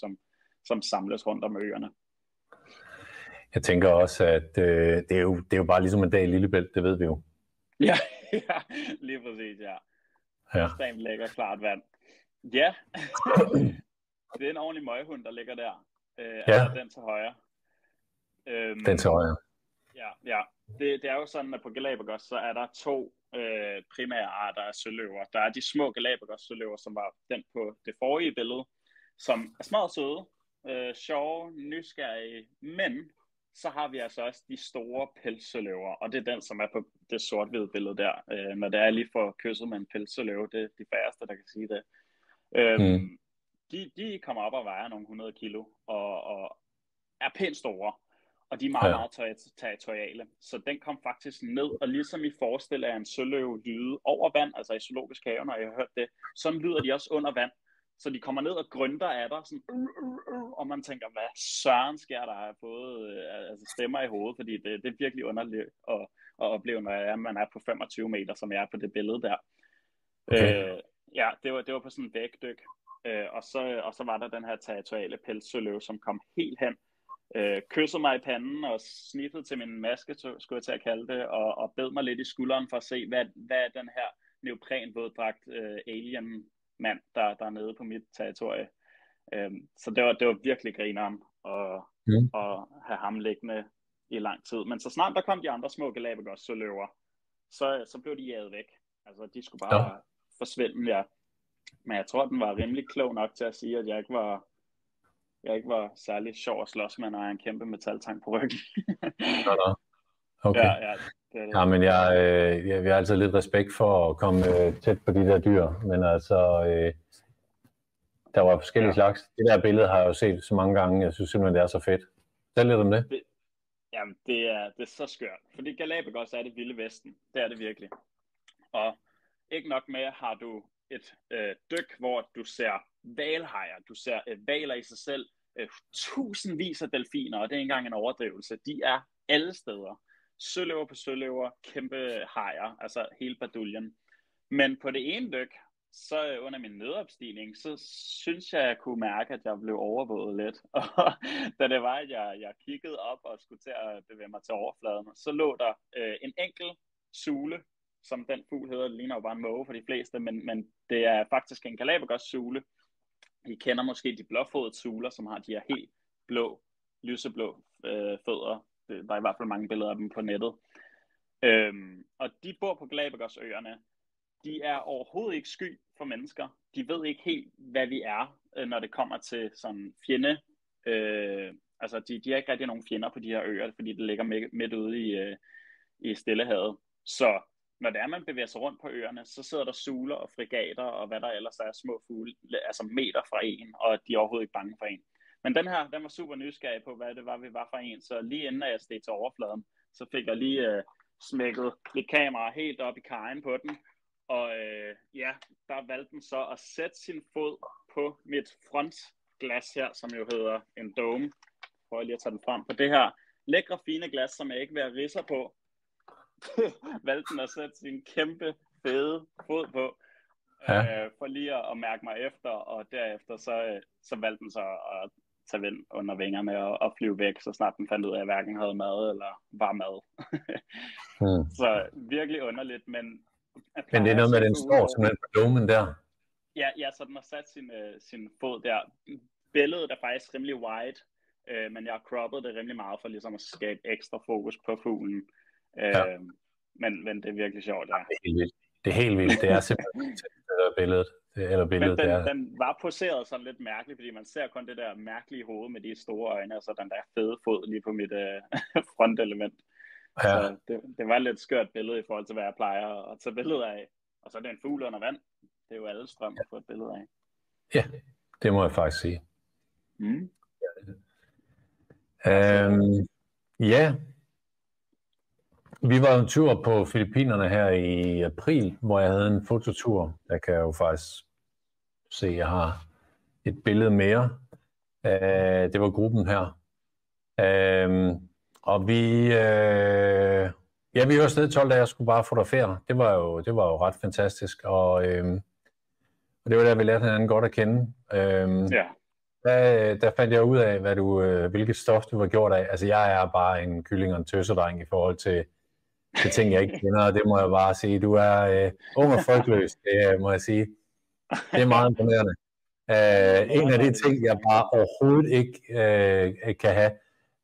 som samles rundt om øerne. Jeg tænker også, at det er jo bare ligesom en dag i Lillebælt, det ved vi jo. Ja, lige præcis, ja. Ekstremt lækker, klart vand. Ja, det er en ordentlig møghund, der ligger der. Altså den til højre. Den til højre. Ja. Det er jo sådan, at på Galapagos, så er der 2 primære arter af søløver. Der er de små Galapagos-søløver, som var den på det forrige billede, som er smadret søde, sjove, nysgerrige, men så har vi altså også de store pelssøløver, og det er den, som er på det sort-hvide billede der. Når det er lige for kysset med en pelssøløve, det er de færreste, der kan sige det. De kommer op og vejer nogle 100 kilo, og er pænt store. Og de er meget, meget territoriale. Så den kom faktisk ned, og ligesom I forestiller jer en søløve lyde over vand, altså i zoologisk have, når jeg har hørt det, sådan lyder de også under vand. Så de kommer ned og grønter af dig, sådan, og man tænker, hvad søren sker der? Jeg har fået stemmer i hovedet, fordi det er virkelig underligt at opleve, når man er på 25 meter, som jeg er på det billede der. Okay. Det var på sådan en vægdyk. Og så var der den her territoriale pelssøløve, som kom helt hen, kyssede mig i panden og sniffede til min maske, skulle jeg til at kalde det, og bed mig lidt i skulderen for at se, hvad er den her neoprenvåddragt alien mand, der er nede på mit territorie. Så det var virkelig grineren at have ham liggende i lang tid. Men så snart der kom de andre små Galapagos-søløver, så blev de jaget væk. Altså, de skulle bare forsvinde, ja. Men jeg tror, den var rimelig klog nok til at sige, at jeg ikke var særlig sjov at slås med, når jeg har en kæmpe metaltang på ryggen. Okay. Ja, men jeg har altid lidt respekt for at komme tæt på de der dyr, men altså, der var forskellige slags. Det der billede har jeg jo set så mange gange, jeg synes simpelthen, det er så fedt. Fortæl lidt om det. Jamen, det er så skørt, fordi Galapagos er det vilde vesten, det er det virkelig. Og ikke nok med, har du et dyk, hvor du ser hvalhajer, du ser hvaler i sig selv, tusindvis af delfiner, og det er ikke engang en overdrivelse. De er alle steder. Søløver på søløver, kæmpe hajer, altså hele baduljen. Men på det ene dyk, så under min nødopstigning, så synes jeg kunne mærke, at jeg blev overvåget lidt. Og da det var, at jeg kiggede op og skulle til at bevæge mig til overfladen, så lå der en enkelt sule, som den fugl hedder. Det ligner jo bare en måge for de fleste, men det er faktisk en Galapagos-sule. I kender måske de blåfodede suler, som har de her helt blå, lyseblå fødder. Der er i hvert fald mange billeder af dem på nettet. Og de bor på Galapagos-øerne. De er overhovedet ikke sky for mennesker. De ved ikke helt, hvad vi er, når det kommer til sådan fjende. Altså, de har ikke rigtig nogen fjender på de her øer, fordi det ligger midt ude i Stillehavet. Så når det er, man bevæger sig rundt på øerne, så sidder der suler og frigater og hvad der ellers er, små fugle, altså meter fra en, og de er overhovedet ikke bange for en. Men den var super nysgerrig på, hvad det var, vi var for en. Så lige inden jeg steg til overfladen, så fik jeg lige smækket mit kamera helt op i kajen på den. Og der valgte den så at sætte sin fod på mit frontglas her, som jo hedder en dome. Prøv lige at tage den frem på det her lækre, fine glas, som jeg ikke vil have ridser på. Valgte den at sætte sin kæmpe, fede fod på, for lige at mærke mig efter, og derefter så valgte den så at tage vind under vingerne og flyve væk, så snart den fandt ud af, at jeg hverken havde mad eller var mad. Så virkelig underligt, men det er noget med, den står simpelthen på domen der? Ja, så den har sat sin fod der. Billedet er faktisk rimelig wide, men jeg har croppet det rimelig meget for ligesom at skabe ekstra fokus på fuglen. Men det er virkelig sjovt, ja. Det er helt vildt. Det er simpelthen billedet. Men den var poseret sådan lidt mærkeligt, fordi man ser kun det der mærkelige hoved med de store øjne, og så den der fede fod lige på mit frontelement. Ja. Så det var et lidt skørt billede i forhold til, hvad jeg plejer at tage billeder af. Og så er det en fugl under vand. Det er jo alle strøm at få et billede af. Ja, det må jeg faktisk sige. Ja. Vi var en tur på Filippinerne her i april, hvor jeg havde en fototur. Der kan jeg jo faktisk se, at jeg har et billede mere. Det var gruppen her. Og vi var afsted 12 dage, jeg skulle bare fotografere. Det var jo ret fantastisk. Og det var der, vi lærte hinanden godt at kende. Der fandt jeg ud af, hvilket stof du var gjort af. Altså, jeg er bare en kylling og en tøsedreng i forhold til ting, jeg ikke kender, og det må jeg bare sige. Du er ung og frygtløs, det må jeg sige. Det er meget imponerende. En af de ting, jeg bare overhovedet ikke kan have,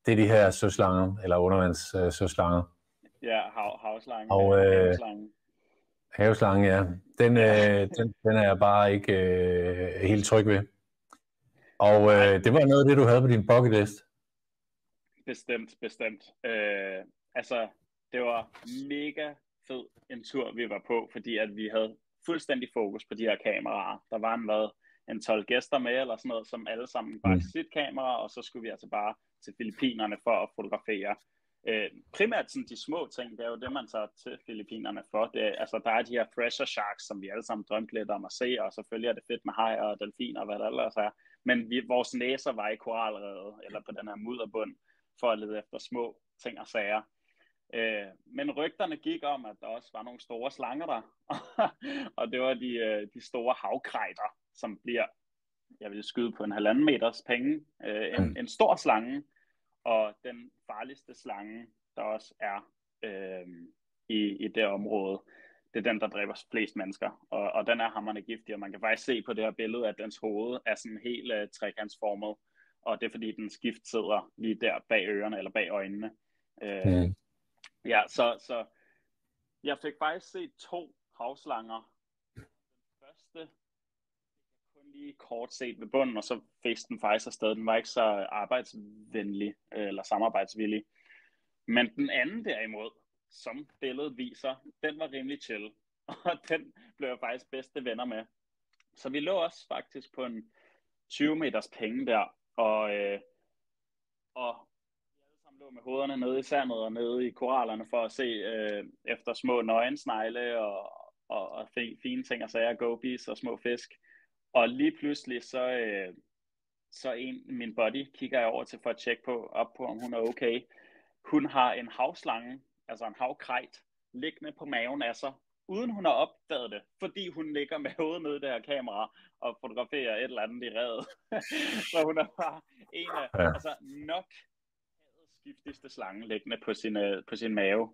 det er de her søslanger, eller undervandssøslanger. Ja, havslange. Havslange, ja. Den er jeg bare ikke helt tryg ved. Og det var noget af det, du havde på din bucket list. Bestemt. Altså, det var mega fed en tur, vi var på, fordi at vi havde fuldstændig fokus på de her kameraer. Der var en 12 gæster med, eller sådan noget, som alle sammen bare sit kamera, og så skulle vi altså bare til Filippinerne for at fotografere. Primært sådan de små ting, det er jo det, man tager til Filippinerne for. Altså, der er de her pressure sharks, som vi alle sammen drømte lidt om at se, og selvfølgelig er det fedt med hajer og delfiner og hvad der ellers er. Men vores næser var i koralrevet, eller på den her mudderbund, for at lede efter små ting og sager. Men rygterne gik om, at der også var nogle store slanger der, og det var de store havkrejter, som bliver jeg ville skyde på en 1,5 meters penge, en stor slange, og den farligste slange, der også er i det område, det er den, der dræber flest mennesker, og den er hamrende giftig, og man kan faktisk se på det her billede, at dens hoved er sådan helt trekantsformet, og det er fordi, dens gift sidder lige der bag ørerne, eller bag øjnene. Ja, så jeg fik faktisk set 2 havslanger. Den første kun lige kort set ved bunden, og så fik den faktisk afsted. Den var ikke så arbejdsvenlig eller samarbejdsvillig. Men den anden derimod, som billedet viser, den var rimelig chill. Og den blev jeg faktisk bedste venner med. Så vi lå også faktisk på en 20 meters penge der, og vi alle sammen lå med hovederne nede i sandet og nede i korallerne for at se efter små nøgensnegle og fine ting og sager, gobies og små fisk. Og lige pludselig så min buddy kigger jeg over til for at tjekke op på, om hun er okay. Hun har en havslange, altså en havkrejt, liggende på maven af sig, uden hun har opdaget det, fordi hun ligger med hovedet nede i det her kamera og fotograferer et eller andet i redet. Så hun er bare en af, altså nok giftigste slange liggende på sin mave.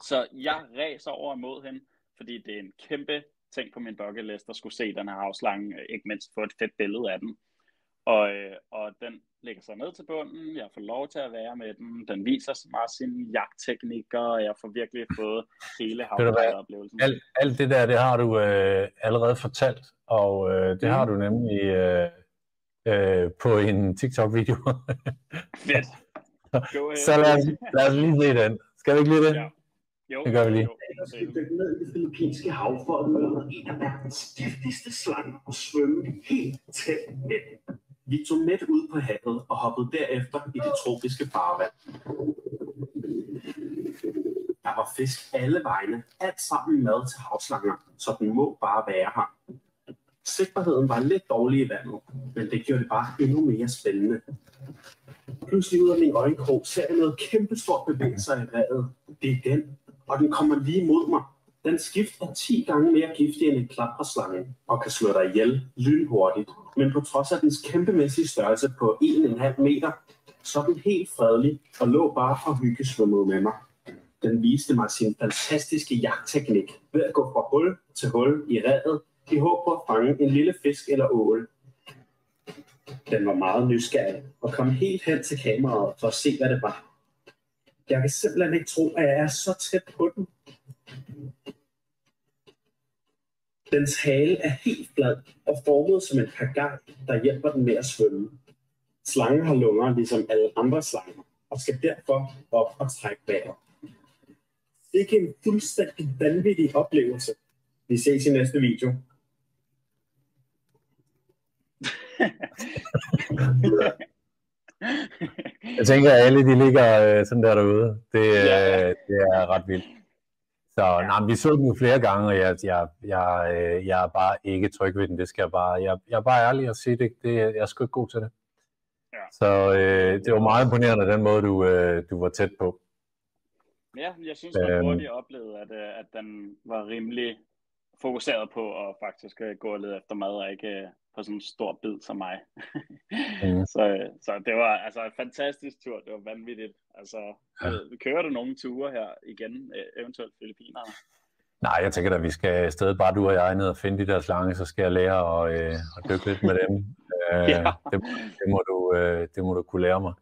Så jeg ræser over imod hende, fordi det er en kæmpe ting på min bucket list at skulle se den her havslange, ikke mindst få et fedt billede af den. Og den lægger sig ned til bunden, jeg får lov til at være med den, den viser så meget sine jagtteknikker, og jeg får virkelig fået hele havslangeoplevelsen. Alt det der, det har du allerede fortalt, og det har du nemlig på en TikTok-video. Fedt. Så lad os lige se den. Skal vi ikke lige det? Ja. Jo, det gør vi lige. Jeg dykke ned i det filippinske hav for at møde en af verdens giftigste slanger og svømme helt tæt med den. Vi tog net ud på havet og hoppede derefter i det tropiske farvand. Der var fisk alle vegne, alt sammen mad til havslanger, så den må bare være her. Sigtbarheden var lidt dårlig i vandet, men det gjorde det bare endnu mere spændende. Pludselig ud af min øjenkrog ser jeg noget kæmpestort bevæge sig i redet. Det er den, og den kommer lige mod mig. Den skift er 10 gange mere giftig end en klapperslange, og kan slå dig ihjel lynhurtigt. Men på trods af dens kæmpemæssige størrelse på 1,5 meter, så er den helt fredelig og lå bare og hyggesvømmede med mig. Den viste mig sin fantastiske jagtteknik ved at gå fra hul til hul i redet i håb på at fange en lille fisk eller ål. Den var meget nysgerrig og kom helt hen til kameraet for at se, hvad det var. Jeg kan simpelthen ikke tro, at jeg er så tæt på den. Dens hale er helt flad og formet som en pagaj, der hjælper den med at svømme. Slangen har lunger ligesom alle andre slanger, og skal derfor op og trække vejret. Det er en fuldstændig vanvittig oplevelse. Vi ses i næste video. Jeg tænker, at alle de ligger sådan der derude. Det er ret vildt. Så nej, vi så den jo flere gange, og jeg er bare ikke tryg ved den. Det skal jeg bare. Jeg er bare ærlig at sige det. Jeg er sgu ikke god til det. Ja. Så det var meget imponerende den måde, du var tæt på. Ja, jeg synes, at hurtigt oplevede, at den var rimelig fokuseret på at faktisk gå og lede efter mad, og ikke på sådan en stor bid som mig. Så det var altså en fantastisk tur. Det var vanvittigt. Altså, kører du nogle ture her igen, eventuelt Filippinerne? Nej, jeg tænker da, vi skal afsted, bare du og jeg ned og finde de der slange, så skal jeg lære at dykke lidt med dem. Det må du kunne lære mig.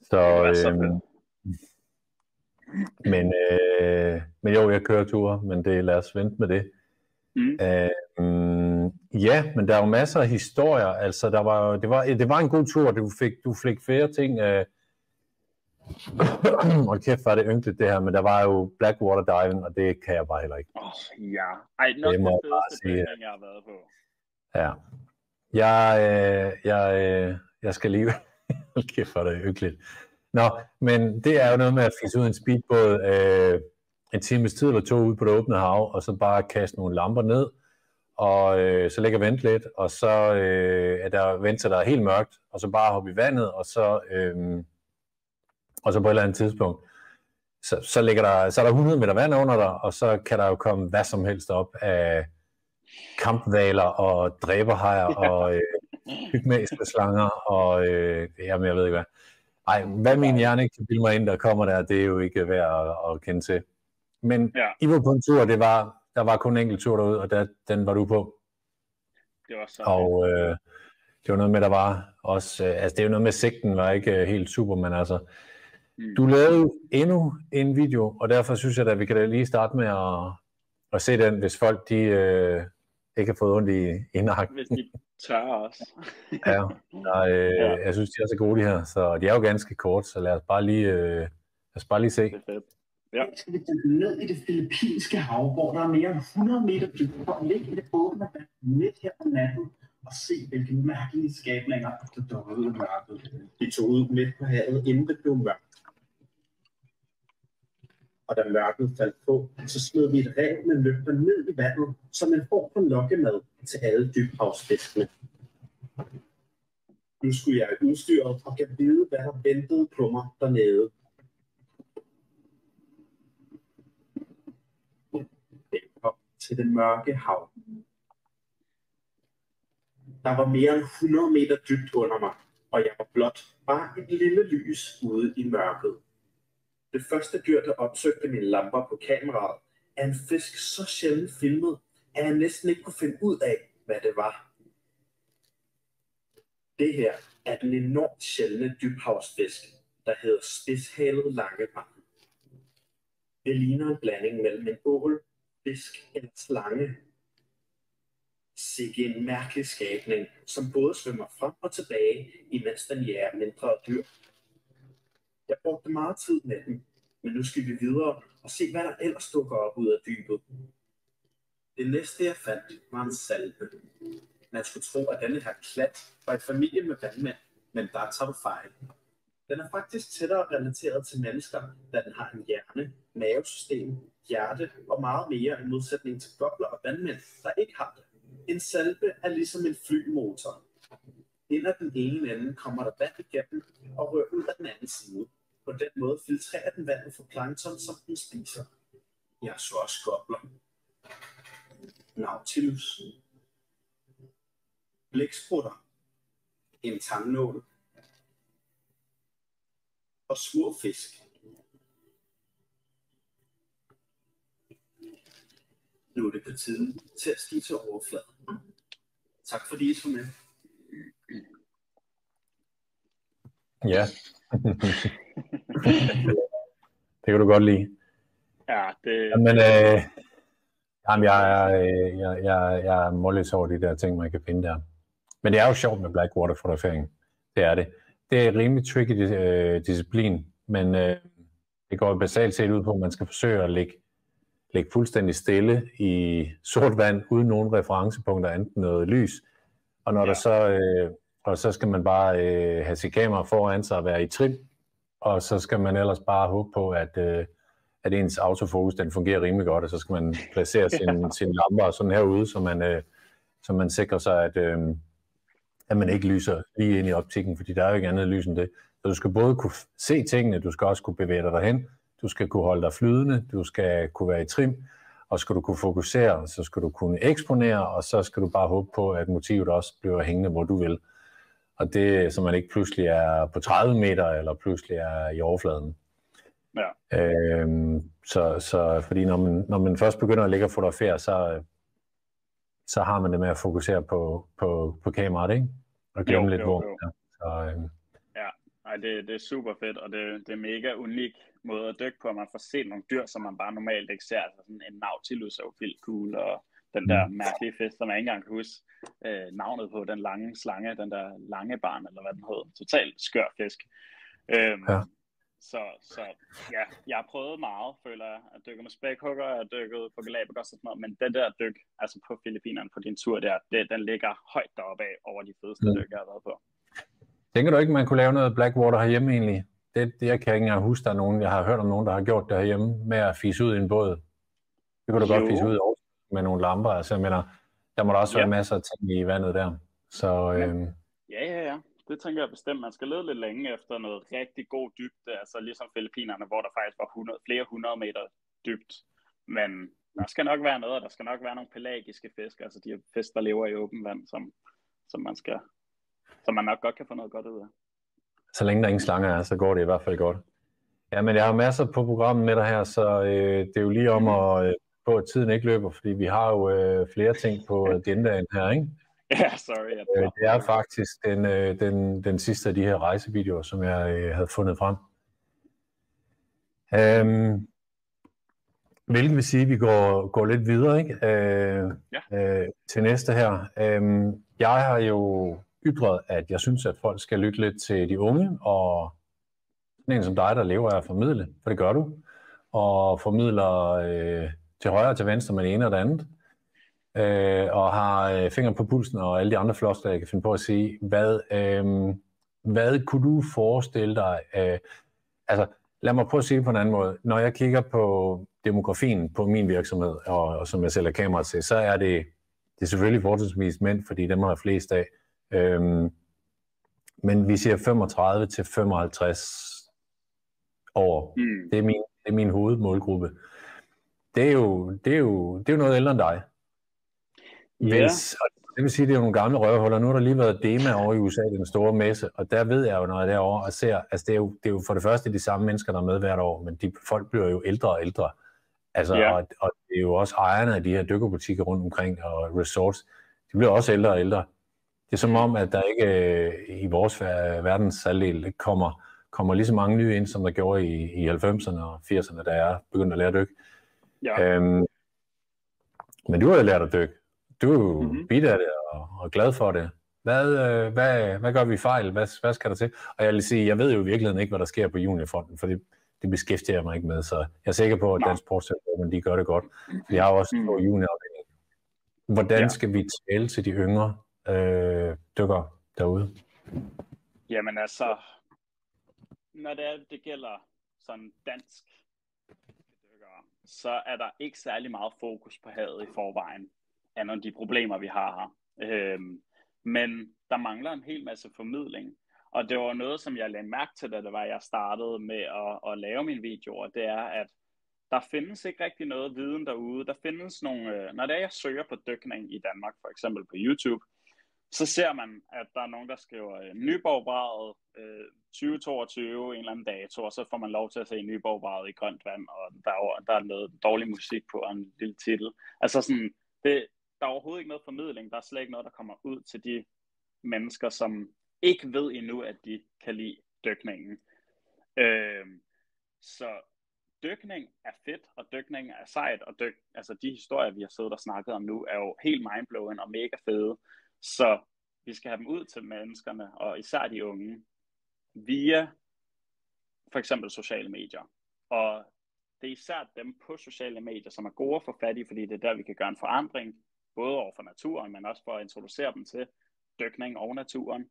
Så, men jo, jeg kører ture, men lad os vente med det. Ja, men der er jo masser af historier. Altså, det var en god tur. Du fik flere ting. Og kæft, var det ynkeligt det her, men der var jo Blackwater Diving, og det kan jeg bare heller ikke. Ja. Ej, nok det fedeste diving, jeg har været på. Ja. Jeg skal lige... Kæft, var det ynkeligt. Nå, men det er jo noget med at fisse ud en speedbåd en times tid eller 2 ude på det åbne hav, og så bare kaste nogle lamper ned, og så ligge og vente lidt, og så er der vente, der er helt mørkt, og så bare hoppe i vandet, og så på et eller andet tidspunkt, så er der 100 meter vand under dig, og så kan der jo komme hvad som helst op af kampvaler og dræberhajer og pygmæiske slanger og jamen jeg ved ikke hvad. Ej, hvad min hjerne ikke kan bilde mig ind, der kommer der, det er jo ikke værd at kende til. Men I var på en tur, der var kun en enkelt tur derude, og den var du på. Det var så. Og det var noget med, der var også, altså det er jo noget med sigten, var ikke helt super, men altså, du lavede endnu en video, og derfor synes jeg, at vi kan da lige starte med at se den, hvis folk de ikke har fået ondt i nakken. Hvis de tør også. Ja, jeg synes, de er så gode de her, så de er jo ganske kort, så lad os bare lige se. Det er fedt. Ja. Skal vi dykke ned i det filippinske hav, hvor der er mere end 100 meter dybt, og ligge i det åbne vand midt her om natten, og se, hvilke mærkelige skabninger, der dukkede ud i mørket. De tog ud midt på havet, inden det blev mørkt. Og da mørket faldt på, så smed vi et rev med lygter ned i vandet, som en form for lokkemad til alle dybhavsfiskene. Nu skulle jeg i udstyret og kan vide, hvad der ventede på mig dernede. Velkommen til det mørke hav. Der var mere end 100 meter dybt under mig, og jeg var blot bare et lille lys ude i mørket. Det første dyr, der opsøgte mine lamper på kameraet, er en fisk så sjældent filmet, at jeg næsten ikke kunne finde ud af, hvad det var. Det her er den enormt sjældne dybhavsfisk, der hedder spidshalet langebarn. Det ligner en blanding mellem en ål, fisk eller slange. Sikke en mærkelig skabning, som både svømmer frem og tilbage, imens den jager mindre dyr. Jeg brugte meget tid med den, men nu skal vi videre og se, hvad der ellers dukker op ud af dybet. Det næste, jeg fandt, var en salpe. Man skulle tro, at denne her klat var i familie med vandmænd, men der tager du fejl. Den er faktisk tættere relateret til mennesker, da den har en hjerne, mavesystem, hjerte og meget mere i modsætning til gobler og vandmænd, der ikke har det. En salpe er ligesom en flymotor. Ind ad den ene ende kommer der vand igennem og rører ud af den anden side. På den måde filtrerer den vandet for plankton, som den spiser. Jeg så også gobler. Nautilus. Blæksprutter. En tangnål. Og små fisk. Nu er det på tiden til at stige til overfladen. Tak fordi I så med. Ja. Det kan du godt lide. Ja, det... Jamen, jeg er målløs over de der ting, man kan finde der. Men det er jo sjovt med Blackwater-fotografering. Det er det. Det er rimelig tricky disciplin, men det går basalt set ud på, at man skal forsøge at ligge fuldstændig stille i sort vand, uden nogen referencepunkter, enten noget lys. Og når der så skal man bare have sit kamera foran sig og være i trim, og så skal man ellers bare håbe på, at ens autofokus den fungerer rimelig godt, og så skal man placere sin lamper sådan herude, så man sikrer sig, at man ikke lyser lige ind i optikken, fordi der er jo ikke andet lys end det. Så du skal både kunne se tingene, du skal også kunne bevæge dig derhen, du skal kunne holde dig flydende, du skal kunne være i trim, og skal du kunne fokusere, så skal du kunne eksponere, og så skal du bare håbe på, at motivet også bliver hængende, hvor du vil. Og det, så man ikke pludselig er på 30 meter, eller pludselig er i overfladen. Ja. Så fordi når man først begynder at ligge og fotografere, så har man det med at fokusere på kameraet, ikke? Og glemme lidt, hvor man er. Ja, nej, det er super fedt, og det er mega unik måde at dykke på, at man får set nogle dyr, som man bare normalt ikke ser. Altså sådan en nautilus er jo vildt cool, og den der mærkelige fisk, som jeg ikke engang kan huske navnet på, den lange slange, den der lange barn, eller hvad den hed. Totalt skør fisk. Så ja, jeg har prøvet meget, føler jeg, at dykke med spækhugger, jeg har dykket på Galapagos og sådan noget, men den der dyk, altså på Filippinerne på din tur der, den ligger højt deroppe af over de fedeste dyk, jeg har været på. Tænker du ikke, man kunne lave noget Blackwater herhjemme egentlig? Det jeg kan ikke engang huske, der er nogen, jeg har hørt om nogen, der har gjort det herhjemme, med at fise ud i en båd. Det kunne du godt fise ud over med nogle lamper, altså jeg mener, der må der også være masser af ting i vandet der. Så, Ja. Det tænker jeg bestemt. Man skal lede lidt længe efter noget rigtig god dybde, altså ligesom Filippinerne, hvor der faktisk var flere hundrede meter dybt. Men der skal nok være noget, og der skal nok være nogle pelagiske fisk, altså de fisk, der lever i åben vand, som man nok godt kan få noget godt ud af. Så længe der ingen slanger er, så går det i hvert fald godt. Ja, men jeg har masser på programmet med dig her, så det er jo lige om på at tiden ikke løber, fordi vi har jo flere ting på agendaen her, ikke? Ja, sorry. Det er faktisk den sidste af de her rejsevideoer, som jeg havde fundet frem. Hvilket vil sige, at vi går lidt videre, ikke? Til næste her. Jeg har jo ytret, at jeg synes, at folk skal lytte lidt til de unge, og en som dig, der lever af at formidle, for det gør du, og formidler til højre og til venstre med det ene og det andet, og har fingeren på pulsen og alle de andre floskler, jeg kan finde på at sige. Hvad kunne du forestille dig? Altså, lad mig prøve at sige det på en anden måde. Når jeg kigger på demografien på min virksomhed, og som jeg sælger kamera til, så er det selvfølgelig fortrinsvis mænd, fordi dem har jeg flest af. Men vi siger 35 til 55 år. Det er min hovedmålgruppe. Det er jo noget ældre end dig. Ja. Det vil sige, det er nogle gamle røvhuller. Nu har der lige været DEMA over i USA, den store messe, og der ved jeg jo, når jeg er derovre og ser, altså det er jo for det første de samme mennesker, der er med hvert år, men folk bliver jo ældre og ældre. Altså, og det er jo også ejerne af de her dykkerbutikker rundt omkring og resorts, de bliver også ældre og ældre. Det er som om, at der ikke i vores verdensaldel kommer lige så mange nye ind, som der gjorde i 90'erne og 80'erne, da jeg begyndte at lære at dykke. Ja. Men du har jo lært at dykke. Du er jo bidt af det og glad for det. Hvad gør vi fejl? Hvad skal der til? Og jeg vil sige, jeg ved jo i virkeligheden ikke, hvad der sker på Juniorfonden, for det beskæftiger jeg mig ikke med. Så jeg er sikker på, at Dansk Sportscenter, de gør det godt. Vi har også på juniorafdelingen. Hvordan skal vi tale til de yngre dykkere derude? Jamen altså, når det gælder sådan dansk dykkere, så er der ikke særlig meget fokus på havet i forvejen, andet end de problemer, vi har her. Men der mangler en hel masse formidling. Og det var noget, som jeg lagde mærke til, da jeg startede med at lave mine videoer, det er, at der findes ikke rigtig noget viden derude. Der findes nogle, når jeg søger på dykning i Danmark, for eksempel på YouTube, så ser man, at der er nogen, der skriver Nyborg-vraget 2022, en eller anden dato, og så får man lov til at se Nyborg-vraget i grønt vand, og der er noget dårlig musik på, og en lille titel. Altså sådan, der er overhovedet ikke noget formidling, der er slet ikke noget, der kommer ud til de mennesker, som ikke ved endnu, at de kan lide dykningen. Så dykning er fedt, og dykning er sejt, og altså de historier, vi har siddet og snakket om nu, er jo helt mindblowing og mega fede. Så vi skal have dem ud til menneskerne, og især de unge, via for eksempel sociale medier. Og det er især dem på sociale medier, som er gode at få fat i, fordi det er der, vi kan gøre en forandring, både over for naturen, men også for at introducere dem til dykning og naturen.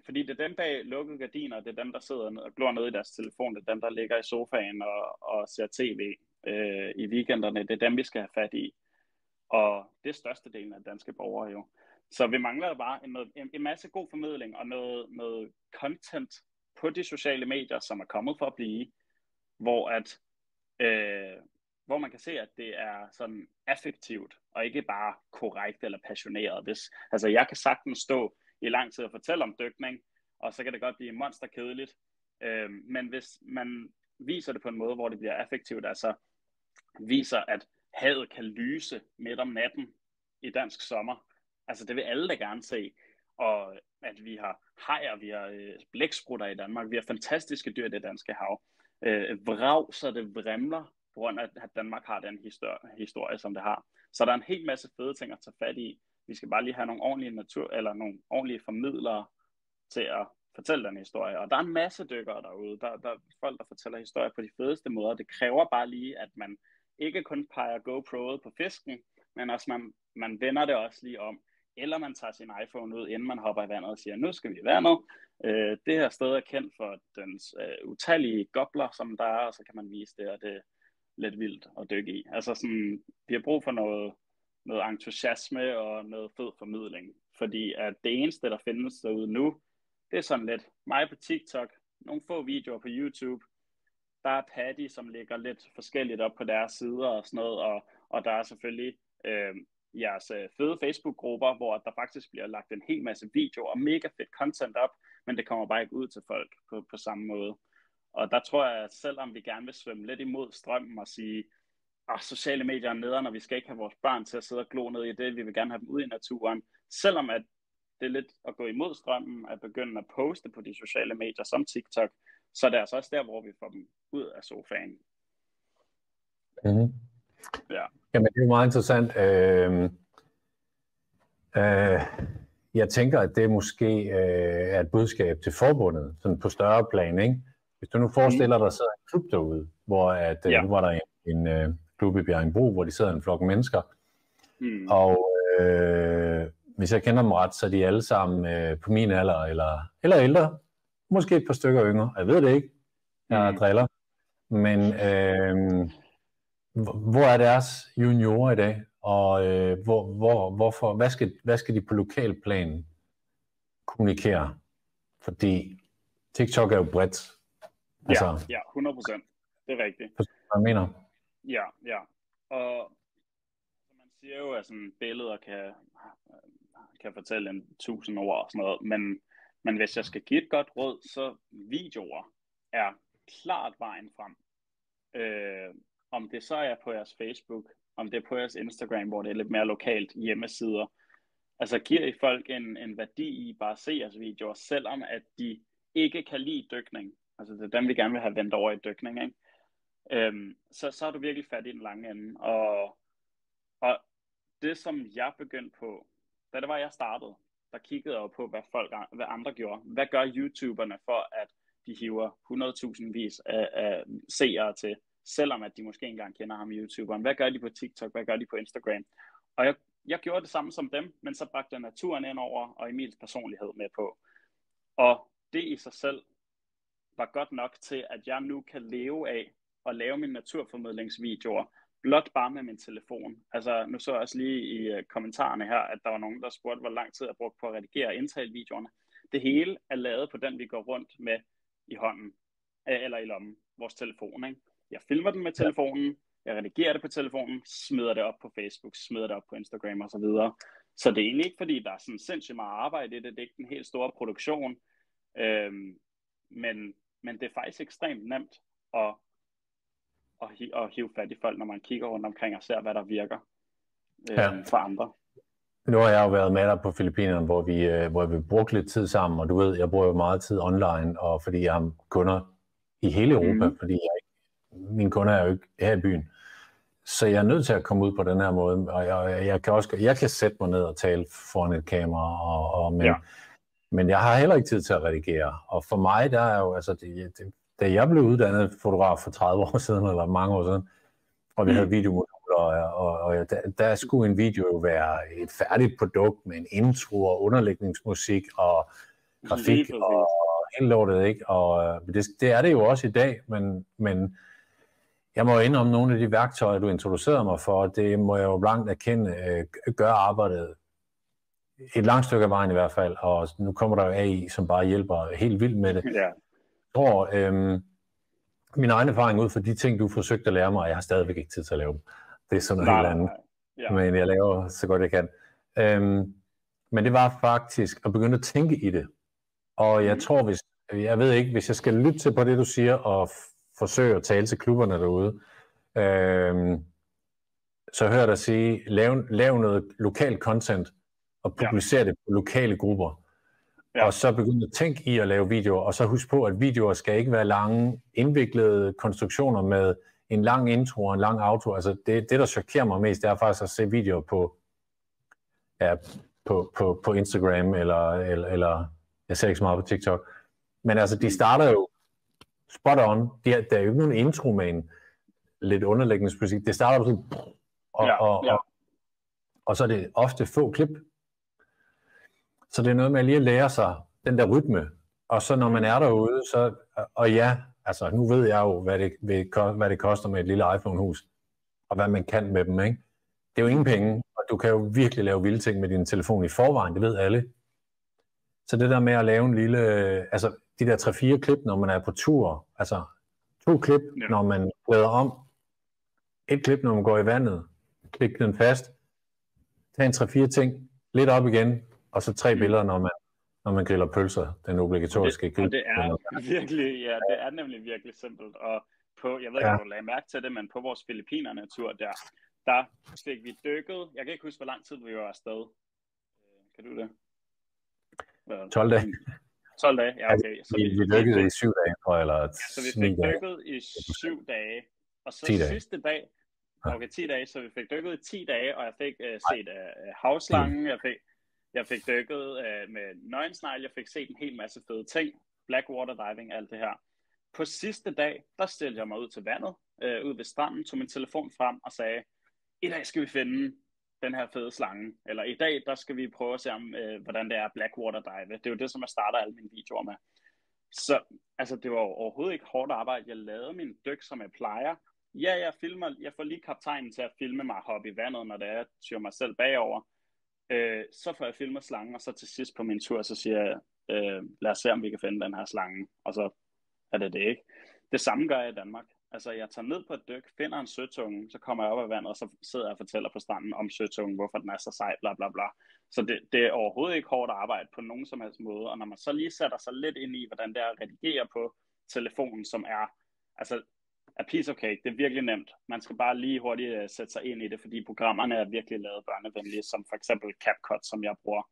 Fordi det er dem bag lukkede gardiner, det er dem, der sidder og glor ned i deres telefon, det er dem, der ligger i sofaen og ser tv i weekenderne, det er dem, vi skal have fat i. Og det er størstedelen af danske borgere jo. Så vi mangler bare en masse god formidling og noget content på de sociale medier, som er kommet for at blive, hvor man kan se, at det er sådan affektivt, og ikke bare korrekt eller passioneret. Altså jeg kan sagtens stå i lang tid og fortælle om dykning, og så kan det godt blive monsterkedeligt. Men hvis man viser det på en måde, hvor det bliver affektivt, altså viser, at havet kan lyse midt om natten i dansk sommer, altså det vil alle da gerne se. Og at vi har hajer, vi har blæksprutter i Danmark, vi har fantastiske dyr i det danske hav. Vrag, så det vrimler, på grund af, at Danmark har den historie, som det har. Så der er en hel masse fede ting at tage fat i. Vi skal bare lige have nogle ordentlige formidlere til at fortælle den historie. Og der er en masse dykkere derude. Der er folk, der fortæller historier på de fedeste måder. Det kræver bare lige, at man ikke kun peger GoPro'et på fisken, men også man vender det også lige om. Eller man tager sin iPhone ud, inden man hopper i vandet og siger, nu skal vi i vandet. Det her sted er kendt for dens utallige gobler, som der er, og så kan man vise det, og det er lidt vildt at dykke i. Altså sådan, vi har brug for noget entusiasme og noget fed formidling. Fordi at det eneste, der findes derude nu, det er sådan lidt mig på TikTok, nogle få videoer på YouTube, der er Paddy, som ligger lidt forskelligt op på deres sider og sådan noget, og der er selvfølgelig jeres fede Facebook-grupper, hvor der faktisk bliver lagt en hel masse videoer og mega fedt content op, men det kommer bare ikke ud til folk på samme måde. Og der tror jeg, at selvom vi gerne vil svømme lidt imod strømmen og sige, sociale medier er nederen, og vi skal ikke have vores børn til at sidde og glo ned i det, vi vil gerne have dem ud i naturen, selvom at det er lidt at gå imod strømmen, at begynde at poste på de sociale medier som TikTok, så er det altså også der, hvor vi får dem ud af sofaen. Mm-hmm. Ja. Jamen, det er jo meget interessant. Jeg tænker, at det måske er et budskab til forbundet, sådan på større plan, ikke? Hvis du nu forestiller dig, at der sidder en klub derude, hvor nu var der en klub i Bjerringbro, hvor de sidder en flok mennesker, og hvis jeg kender dem ret, så er de alle sammen på min alder, eller ældre, måske et par stykker yngre, jeg ved det ikke, jeg driller, men hvor er deres juniorer i dag, og hvorfor, hvad skal de på lokalplan kommunikere? Fordi TikTok er jo bredt. Altså, ja, 100%. Det er rigtigt. Hvad jeg mener? Ja. Og man siger jo, at sådan billeder kan fortælle 1000 ord og sådan noget, men hvis jeg skal give et godt råd, så videoer er klart vejen frem. Om det så er på jeres Facebook, om det er på jeres Instagram, hvor det er lidt mere lokalt hjemmesider. Altså giver I folk en værdi i bare at se jeres videoer, selvom at de ikke kan lide dykning. Altså det er dem, vi gerne vil have vendt over i dykning, ikke? Så har du virkelig fat i den lange ende. Og det, som jeg begyndte på, da det var, jeg startede, der kiggede jeg på, hvad andre gjorde. Hvad gør YouTuberne for, at de hiver 100.000 vis af seere til, selvom at de måske ikke engang kender ham YouTuberen? Hvad gør de på TikTok? Hvad gør de på Instagram? Og jeg gjorde det samme som dem, men så bragte jeg naturen ind over, og Emils personlighed med på. Og det i sig selv var godt nok til, at jeg nu kan leve af at lave mine naturformidlingsvideoer, blot bare med min telefon. Altså, nu så jeg også lige i kommentarerne her, at der var nogen, der spurgte, hvor lang tid jeg brugte på at redigere og indtale videoerne. Det hele er lavet på den, vi går rundt med i hånden, eller i lommen, vores telefon, ikke? Jeg filmer den med telefonen, jeg redigerer det på telefonen, smider det op på Facebook, smider det op på Instagram og så videre. Så det er egentlig ikke, fordi der er sådan sindssygt meget arbejde i det. Det er ikke en helt store produktion. Men det er faktisk ekstremt nemt at hive fat i folk, når man kigger rundt omkring og ser, hvad der virker for andre. Nu har jeg jo været med dig på Filippinerne, hvor vi brugte lidt tid sammen, og du ved, jeg bruger jo meget tid online, og fordi jeg har kunder i hele Europa, fordi mine kunder er jo ikke her i byen. Så jeg er nødt til at komme ud på den her måde, og jeg kan sætte mig ned og tale foran et kamera, men jeg har heller ikke tid til at redigere. Og for mig, der er jo, altså, da jeg blev uddannet fotograf for 30 år siden, eller mange år siden, og vi havde videomoduler, og der skulle en video jo være et færdigt produkt med en intro og underlægningsmusik og grafik og hele lortet, ikke? Og det er det jo også i dag, men jeg må indrømme nogle af de værktøjer, du introducerede mig for, det må jeg jo blankt erkende, gør arbejdet et langt stykke af vejen i hvert fald, og nu kommer der jo AI, som bare hjælper helt vildt med det. Ja. Jeg tror, min egen erfaring ud fra de ting, du forsøgte at lære mig, og jeg har stadigvæk ikke tid til at lave dem. Det er sådan noget helt andet. Ja. Men jeg laver så godt jeg kan. Men det var faktisk at begynde at tænke i det. Og jeg tror, jeg ved ikke, hvis jeg skal lytte til på det, du siger, og forsøge at tale til klubberne derude, så hører jeg dig sige, lav noget lokalt content, og publicere det på lokale grupper. Ja. Og så begynde at tænke i at lave videoer, og så husk på, at videoer skal ikke være lange, indviklede konstruktioner med en lang intro og en lang outro. Altså det der chokerer mig mest, det er faktisk at se videoer på Instagram, eller jeg ser ikke så meget på TikTok. Men altså, de starter jo spot on. Der er jo ikke nogen intro med en lidt underlægningsmusik. Det starter jo sådan, og så er det ofte få klip. Så det er noget med lige at lære sig den der rytme. Og så når man er derude, så, og ja, altså nu ved jeg jo, hvad det koster med et lille iPhone-hus, og hvad man kan med dem, ikke? Det er jo ingen penge, og du kan jo virkelig lave vilde ting med din telefon i forvejen, det ved alle. Så det der med at lave en lille, altså de der 3-4 klip, når man er på tur, altså 2 klip, når man klæder om. 1 klip, når man går i vandet. Klik den fast. Tag en 3-4 ting. Lidt op igen. Og så 3 billeder, når man griller pølser. Den obligatoriske grill. Og det er virkelig, ja, det er nemlig virkelig simpelt. Og jeg ved ikke, om du lagde mærke til det, men på vores Filippinerne-tur der fik vi dykket. Jeg kan ikke huske, hvor lang tid vi var afsted. Kan du det? 12 dage. 12 dage, ja, okay. Så vi dykkede i 7 dage, tror jeg, eller så vi fik dykket i 7 dage. Og så sidste dag, okay, 10 dage, så vi fik dykket i 10 dage, og jeg fik set havslangen, jeg fik dykket med nøgensnegle, jeg fik set en hel masse fede ting, blackwater diving, alt det her. På sidste dag, der stillede jeg mig ud til vandet, ud ved stranden, tog min telefon frem og sagde, i dag skal vi finde den her fede slange, eller i dag, der skal vi prøve at se om, hvordan det er blackwater dive. Det er jo det, som jeg starter alle mine videoer med. Så altså, det var overhovedet ikke hårdt arbejde. Jeg lavede min dyk, som jeg plejer. Ja, jeg får lige kaptajnen til at filme mig hoppe i vandet, når det er, jeg tyrer mig selv bagover. Så får jeg filmet slangen, og så til sidst på min tur, så siger jeg, lad os se, om vi kan finde den her slange. Og så er det ikke. Det samme gør jeg i Danmark. Altså, jeg tager ned på et dyk, finder en søtunge, så kommer jeg op af vandet, og så sidder jeg og fortæller på stranden om søtungen, hvorfor den er så sej, bla bla bla. Så det er overhovedet ikke hårdt arbejde på nogen som helst måde. Og når man så lige sætter sig lidt ind i, hvordan det er at redigere på telefonen, som er, altså, a piece of cake, det er virkelig nemt. Man skal bare lige hurtigt sætte sig ind i det, fordi programmerne er virkelig lavet børnevenlige, som for eksempel CapCut, som jeg bruger.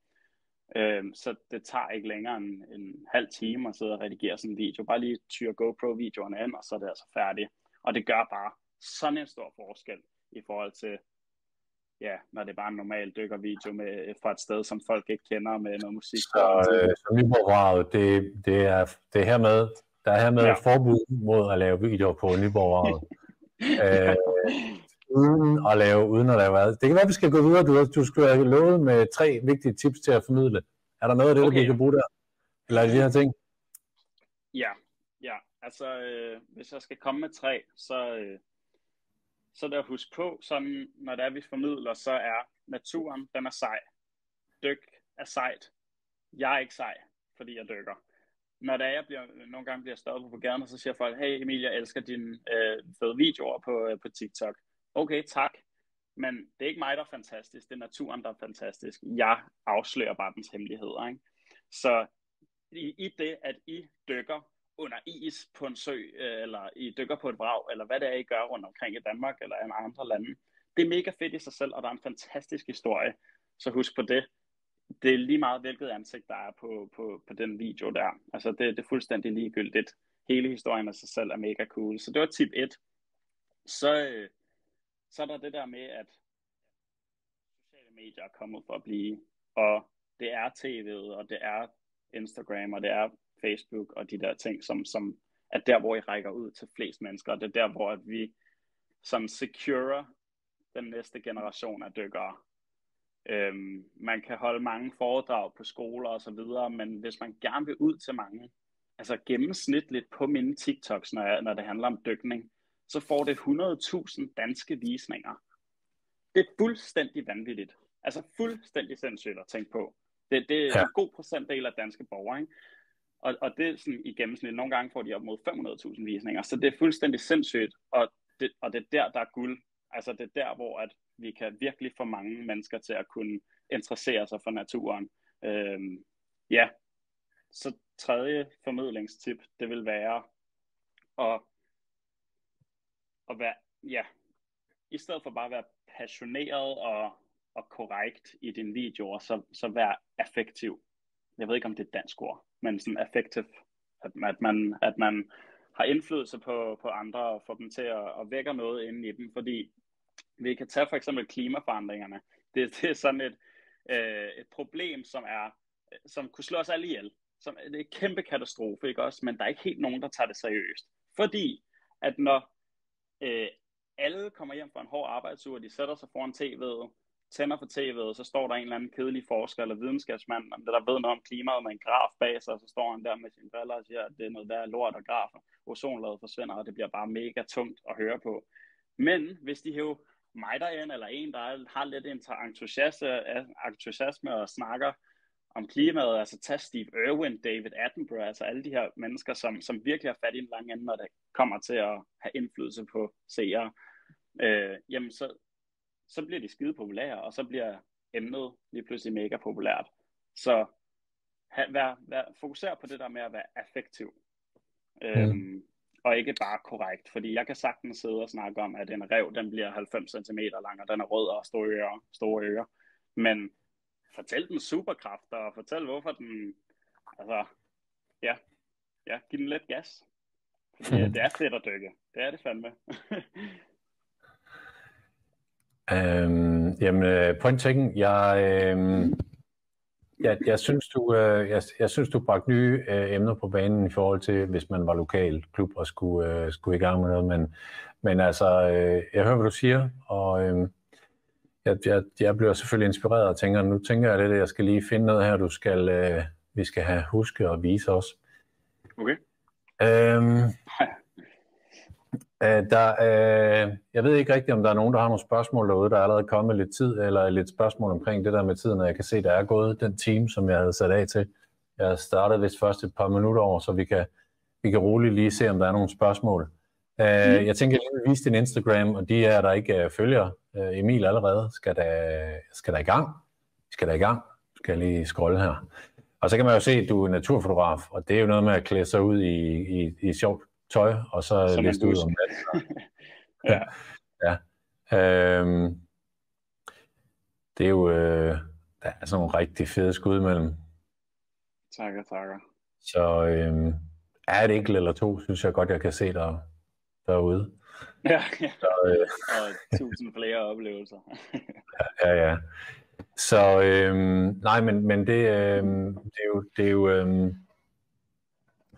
Så det tager ikke længere end en halv time at sidde og redigere sådan en video. Bare lige tyre GoPro-videoerne ind, og så er det altså færdigt. Og det gør bare sådan en stor forskel i forhold til, ja, når det er bare en normal dykkervideo fra et sted, som folk ikke kender med noget musik. Så Nyborg-vraget, det er hermed, der er hermed et forbud mod at lave videoer på Nyborg-vraget. uden at lave hvad. Det kan være, vi skal gå videre. Du skulle have lovet med 3 vigtige tips til at formidle. Er der noget af det, vi kan bruge der? Eller de her ting? Ja. Altså, hvis jeg skal komme med 3, så er det at huske på, sådan, når det er, vi formidler, så er naturen, den er sej. Dyk er sejt. Jeg er ikke sej, fordi jeg dykker. Når det er, nogle gange bliver stoppet på gaden, og så siger folk, hey Emil, jeg elsker dine fede videoer på TikTok. Okay, tak. Men det er ikke mig, der er fantastisk. Det er naturen, der er fantastisk. Jeg afslører bare dens hemmeligheder. Ikke? Så i det, at I dykker under is på en sø, eller I dykker på et vrag, eller hvad det er, I gør rundt omkring i Danmark, eller i andre lande, det er mega fedt i sig selv, og der er en fantastisk historie. Så husk på det. Det er lige meget, hvilket ansigt der er på den video der. Altså, det er fuldstændig ligegyldigt. Hele historien af sig selv er mega cool. Så det var tip 1. Så er der det der med, at sociale medier er kommet for at blive, og det er tv'et, og det er Instagram, og det er Facebook, og de der ting, som er der, hvor I rækker ud til flest mennesker, og det er der, hvor at vi som securer den næste generation af dykkere. Man kan holde mange foredrag på skoler og så videre, men hvis man gerne vil ud til mange, altså gennemsnitligt på mine TikToks, når det handler om dykning, så får det 100.000 danske visninger. Det er fuldstændig vanvittigt. Altså fuldstændig sindssygt at tænke på. Det er en god procentdel af danske borgere, ikke? Og det er sådan i gennemsnit. Nogle gange får de op mod 500.000 visninger, så det er fuldstændig sindssygt, og det er der er guld. Altså det er der, hvor at vi kan virkelig få mange mennesker til at kunne interessere sig for naturen. Så 3. formidlingstip, det vil være at være, i stedet for bare at være passioneret og korrekt i dine videoer, så vær affektiv. Jeg ved ikke, om det er et dansk ord, men sådan affektiv, at man har indflydelse på andre og får dem til at vække noget inde i dem, fordi vi kan tage for eksempel klimaforandringerne. Det er sådan et problem, som kunne slå os alle ihjel. Det er en kæmpe katastrofe, ikke også? Men der er ikke helt nogen, der tager det seriøst. Fordi at når alle kommer hjem fra en hård arbejdsuge, de sætter sig foran tv'et, tænder for tv'et, så står der en eller anden kedelig forsker eller videnskabsmand, der ved noget om klimaet med en graf bag sig, og så står han der med sine briller og siger, at det er noget der lort og grafer. Ozonlaget forsvinder, og det bliver bare mega tungt at høre på. Men hvis de hæver mig derind, eller en, der har lidt entusiasme og snakker om klimaet. Altså tag Steve Irwin, David Attenborough, altså alle de her mennesker, som virkelig har fat i en lang ende, når det kommer til at have indflydelse på seere. Jamen så bliver de skide populære, og så bliver emnet lige pludselig mega populært. Så fokuser på det der med at være affektiv. Og ikke bare korrekt, fordi jeg kan sagtens sidde og snakke om, at en ræv, den bliver 90 cm lang, og den er rød og store ører. Men fortæl den superkræfter, og fortæl hvorfor den, altså, giv den lidt gas. Fordi det er fedt at dykke. Det er det fandme. Jamen, point taken. Jeg synes, du bragte nye emner på banen i forhold til, hvis man var lokal klub og skulle i gang med noget. Men altså, jeg hører, hvad du siger, og jeg bliver selvfølgelig inspireret og tænker, nu tænker jeg lidt, at jeg skal lige finde noget her, vi skal have huske og vise os. Okay. Jeg ved ikke rigtigt, om der er nogen, der har nogle spørgsmål derude, der er allerede kommet lidt tid, eller lidt spørgsmål omkring det der med tiden, og jeg kan se, der er gået den time, som jeg havde sat af til. Jeg startede vist først et par minutter over, så vi kan roligt lige se, om der er nogle spørgsmål. Jeg tænker, at jeg vil vise din Instagram, og de er der ikke følger. Emil allerede skal der i gang. Skal jeg lige scrolle her. Og så kan man jo se, at du er naturfotograf, og det er jo noget med at klæde sig ud i sjovt tøj, og så liste ud om det. Ja. Det er jo, der er sådan nogle rigtig fede skud mellem. Takker. Så er det ikke eller to, synes jeg godt, jeg kan se derude. Ja. Så, og 1000 flere oplevelser. Ja. Så nej, men det er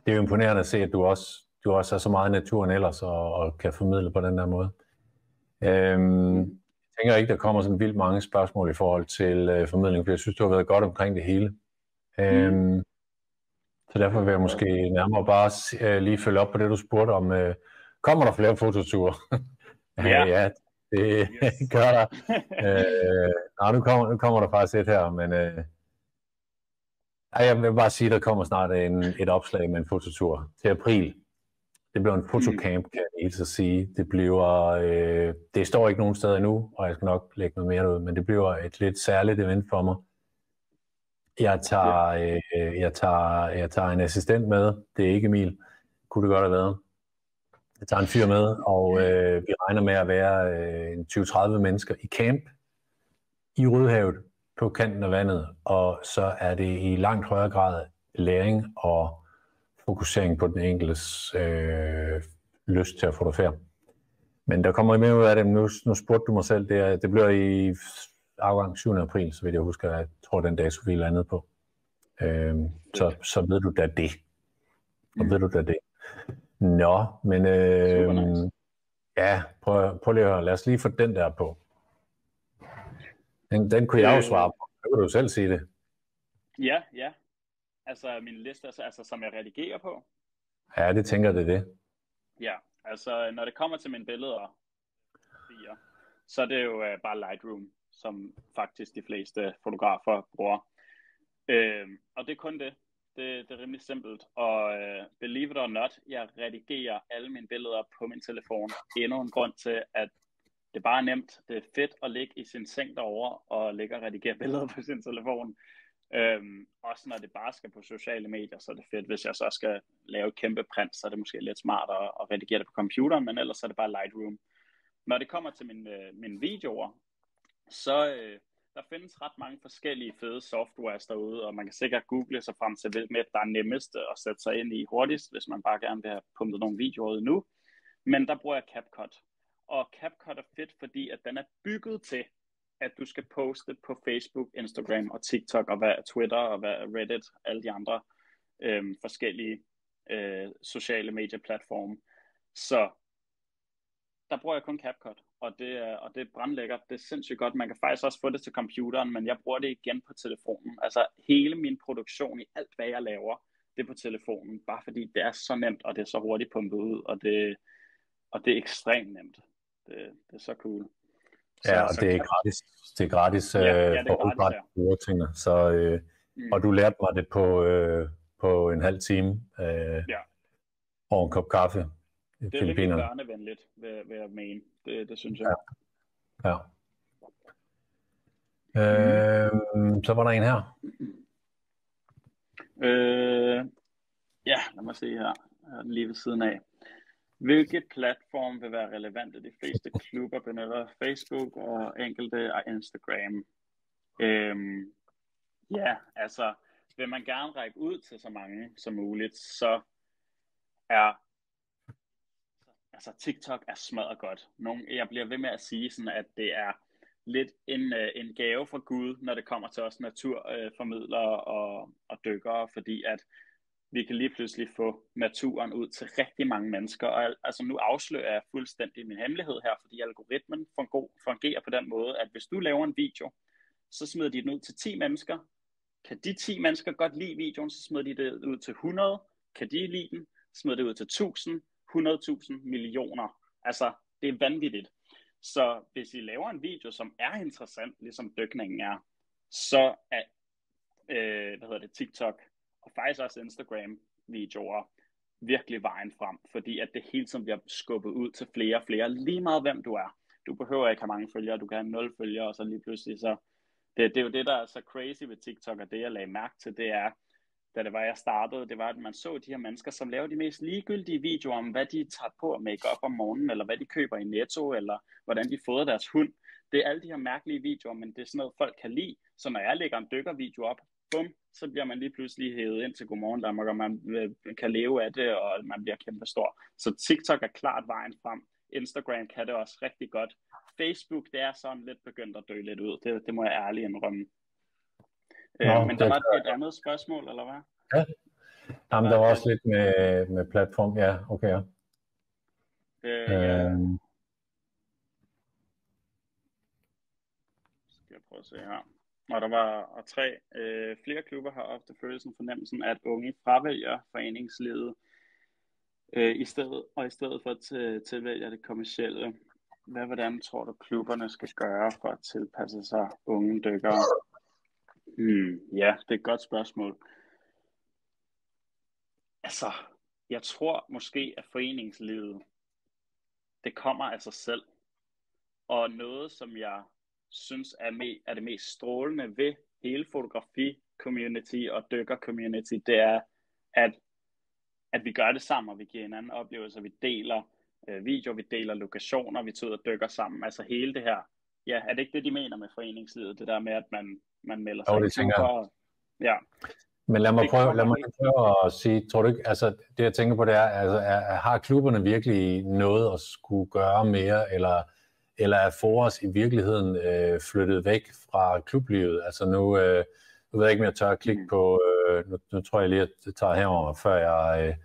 jo imponerende at se, at du også er så meget i naturen ellers og kan formidle på den der måde. Jeg tænker ikke, der kommer sådan vildt mange spørgsmål i forhold til formidling, for jeg synes, du har været godt omkring det hele. Så derfor vil jeg måske nærmere bare lige følge op på det, du spurgte om. Kommer der flere fototure? Ja, det gør der. Nu kommer der faktisk et her, men jeg vil bare sige, at der kommer snart et opslag med en fototur til april. Det bliver en fotocamp, kan jeg helt så sige. Det står ikke nogen steder endnu, og jeg skal nok lægge noget mere ud, men det bliver et lidt særligt event for mig. Jeg tager en assistent med. Det er ikke Emil. Kunne det godt have været. Jeg tager en fyr med, og vi regner med at være 20-30 mennesker i camp i Rødehavet på kanten af vandet, og så er det i langt højere grad læring og fokusering på den enkeltes lyst til at fotografere. Men der kommer mere ud af det. Nu spurgte du mig selv, det bliver i afgang 7. april, så vidt jeg husker, jeg tror den dag, så vi landede på. Så ved du da det. Nå, men ja, prøv lige at høre. Lad os lige få den der på. Den kunne jeg jo svare på. Så kan du selv sige det. Ja. Altså min liste, altså som jeg redigerer på. Ja, det tænker jeg, det. Ja, altså når det kommer til mine billeder, så er det jo bare Lightroom, som faktisk de fleste fotografer bruger. Og det er kun det. Det er rimelig simpelt, og believe it or not, jeg redigerer alle mine billeder på min telefon. Endnu en grund til, at det bare er nemt. Det er fedt at ligge i sin seng derovre og ligge og redigere billeder på sin telefon. Også når det bare skal på sociale medier, så er det fedt. Hvis jeg så skal lave et kæmpe print, så er det måske lidt smartere at redigere det på computeren, men ellers er det bare Lightroom. Når det kommer til mine videoer, så der findes ret mange forskellige fede softwares derude, og man kan sikkert google sig frem til, hvilket der er nemmest at sætte sig ind i hurtigst, hvis man bare gerne vil have pumpet nogle videoer ud nu. Men der bruger jeg CapCut. Og CapCut er fedt, fordi at den er bygget til, at du skal poste på Facebook, Instagram og TikTok og Twitter og Reddit, alle de andre forskellige sociale medieplatforme. Så der bruger jeg kun CapCut, og det er brandlækkert. Det er sindssygt godt. Man kan faktisk også få det til computeren, men jeg bruger det igen på telefonen. Altså hele min produktion i alt, hvad jeg laver, det er på telefonen, bare fordi det er så nemt, og det er så hurtigt pumpet ud, og det er ekstremt nemt. Det er så cool. Ja, og det er gratis. Det er gratis for hovedparten af brugertingene. Så Og du lærte mig det på en halv time over en kop kaffe i Det er virkelig børnevenligt, vil jeg mene. Det synes jeg. Ja. Så var der en her. Ja, lad mig se her. Lige ved siden af. Hvilket platform vil være relevante? De fleste klubber benytter Facebook og enkelte af Instagram. Ja, altså vil man gerne række ud til så mange som muligt, så er TikTok er smadret godt. Jeg bliver ved med at sige sådan, at det er lidt en gave fra Gud, når det kommer til os naturformidlere og dykkere, fordi at vi kan lige pludselig få naturen ud til rigtig mange mennesker. Og altså nu afslører jeg fuldstændig min hemmelighed her, fordi algoritmen fungerer på den måde, at hvis du laver en video, så smider de den ud til 10 mennesker. Kan de 10 mennesker godt lide videoen, så smider de det ud til 100. Kan de lide den, smider det ud til 1000, 100.000, millioner. Altså, det er vanvittigt. Så hvis I laver en video, som er interessant, ligesom dykningen er, så er TikTok og faktisk også Instagram-videoer virkelig vejen frem, fordi at det hele tiden bliver skubbet ud til flere og flere, lige meget hvem du er. Du behøver ikke have mange følgere, du kan have 0 følgere, og så lige pludselig så... Det er jo det, der er så crazy ved TikTok, og det jeg lagde mærke til, det er, da det var, jeg startede, det var, at man så de her mennesker, som laver de mest ligegyldige videoer om, hvad de tager på at make up om morgenen, eller hvad de køber i Netto, eller hvordan de fodrer deres hund. Det er alle de her mærkelige videoer, men det er sådan noget, folk kan lide. Så når jeg lægger en dykkervideo op, bum, så bliver man lige pludselig hævet ind til Godmorgen Danmark, og man kan leve af det, og man bliver kæmpestor. Så TikTok er klart vejen frem. Instagram kan det også rigtig godt. Facebook, det er sådan lidt begyndt at dø lidt ud. Det må jeg ærligt indrømme. Men der var et andet spørgsmål, eller hvad? Ja. Jamen, der var også lidt med platform. Ja, okay. Ja. Skal jeg prøve at se her. Og der var 3. Flere klubber har ofte fornemmelsen, at unge fravælger foreningslivet i stedet for at tilvælge det kommercielle. Hvordan tror du, klubberne skal gøre for at tilpasse sig unge dykkere? Ja, det er et godt spørgsmål. Altså, jeg tror måske, at foreningslivet, det kommer af sig selv. Og noget, som jeg synes er det mest strålende ved hele fotografi-community og dykker-community, det er, at vi gør det sammen, og vi giver hinanden oplevelser, vi deler videoer, vi deler lokationer, vi tager ud og dykker sammen. Altså hele det her. Ja, er det ikke det, de mener med foreningslivet? Det der med, at man melder sig. Det tænker jeg. Ja. Men lad mig prøve at sige, tror du ikke, altså det jeg tænker på, det er, altså har klubberne virkelig noget at skulle gøre mere, eller er Foros i virkeligheden flyttet væk fra klublivet? Altså nu ved jeg ikke, om jeg tør at klikke på, nu tror jeg lige, at det tager herover, før jeg,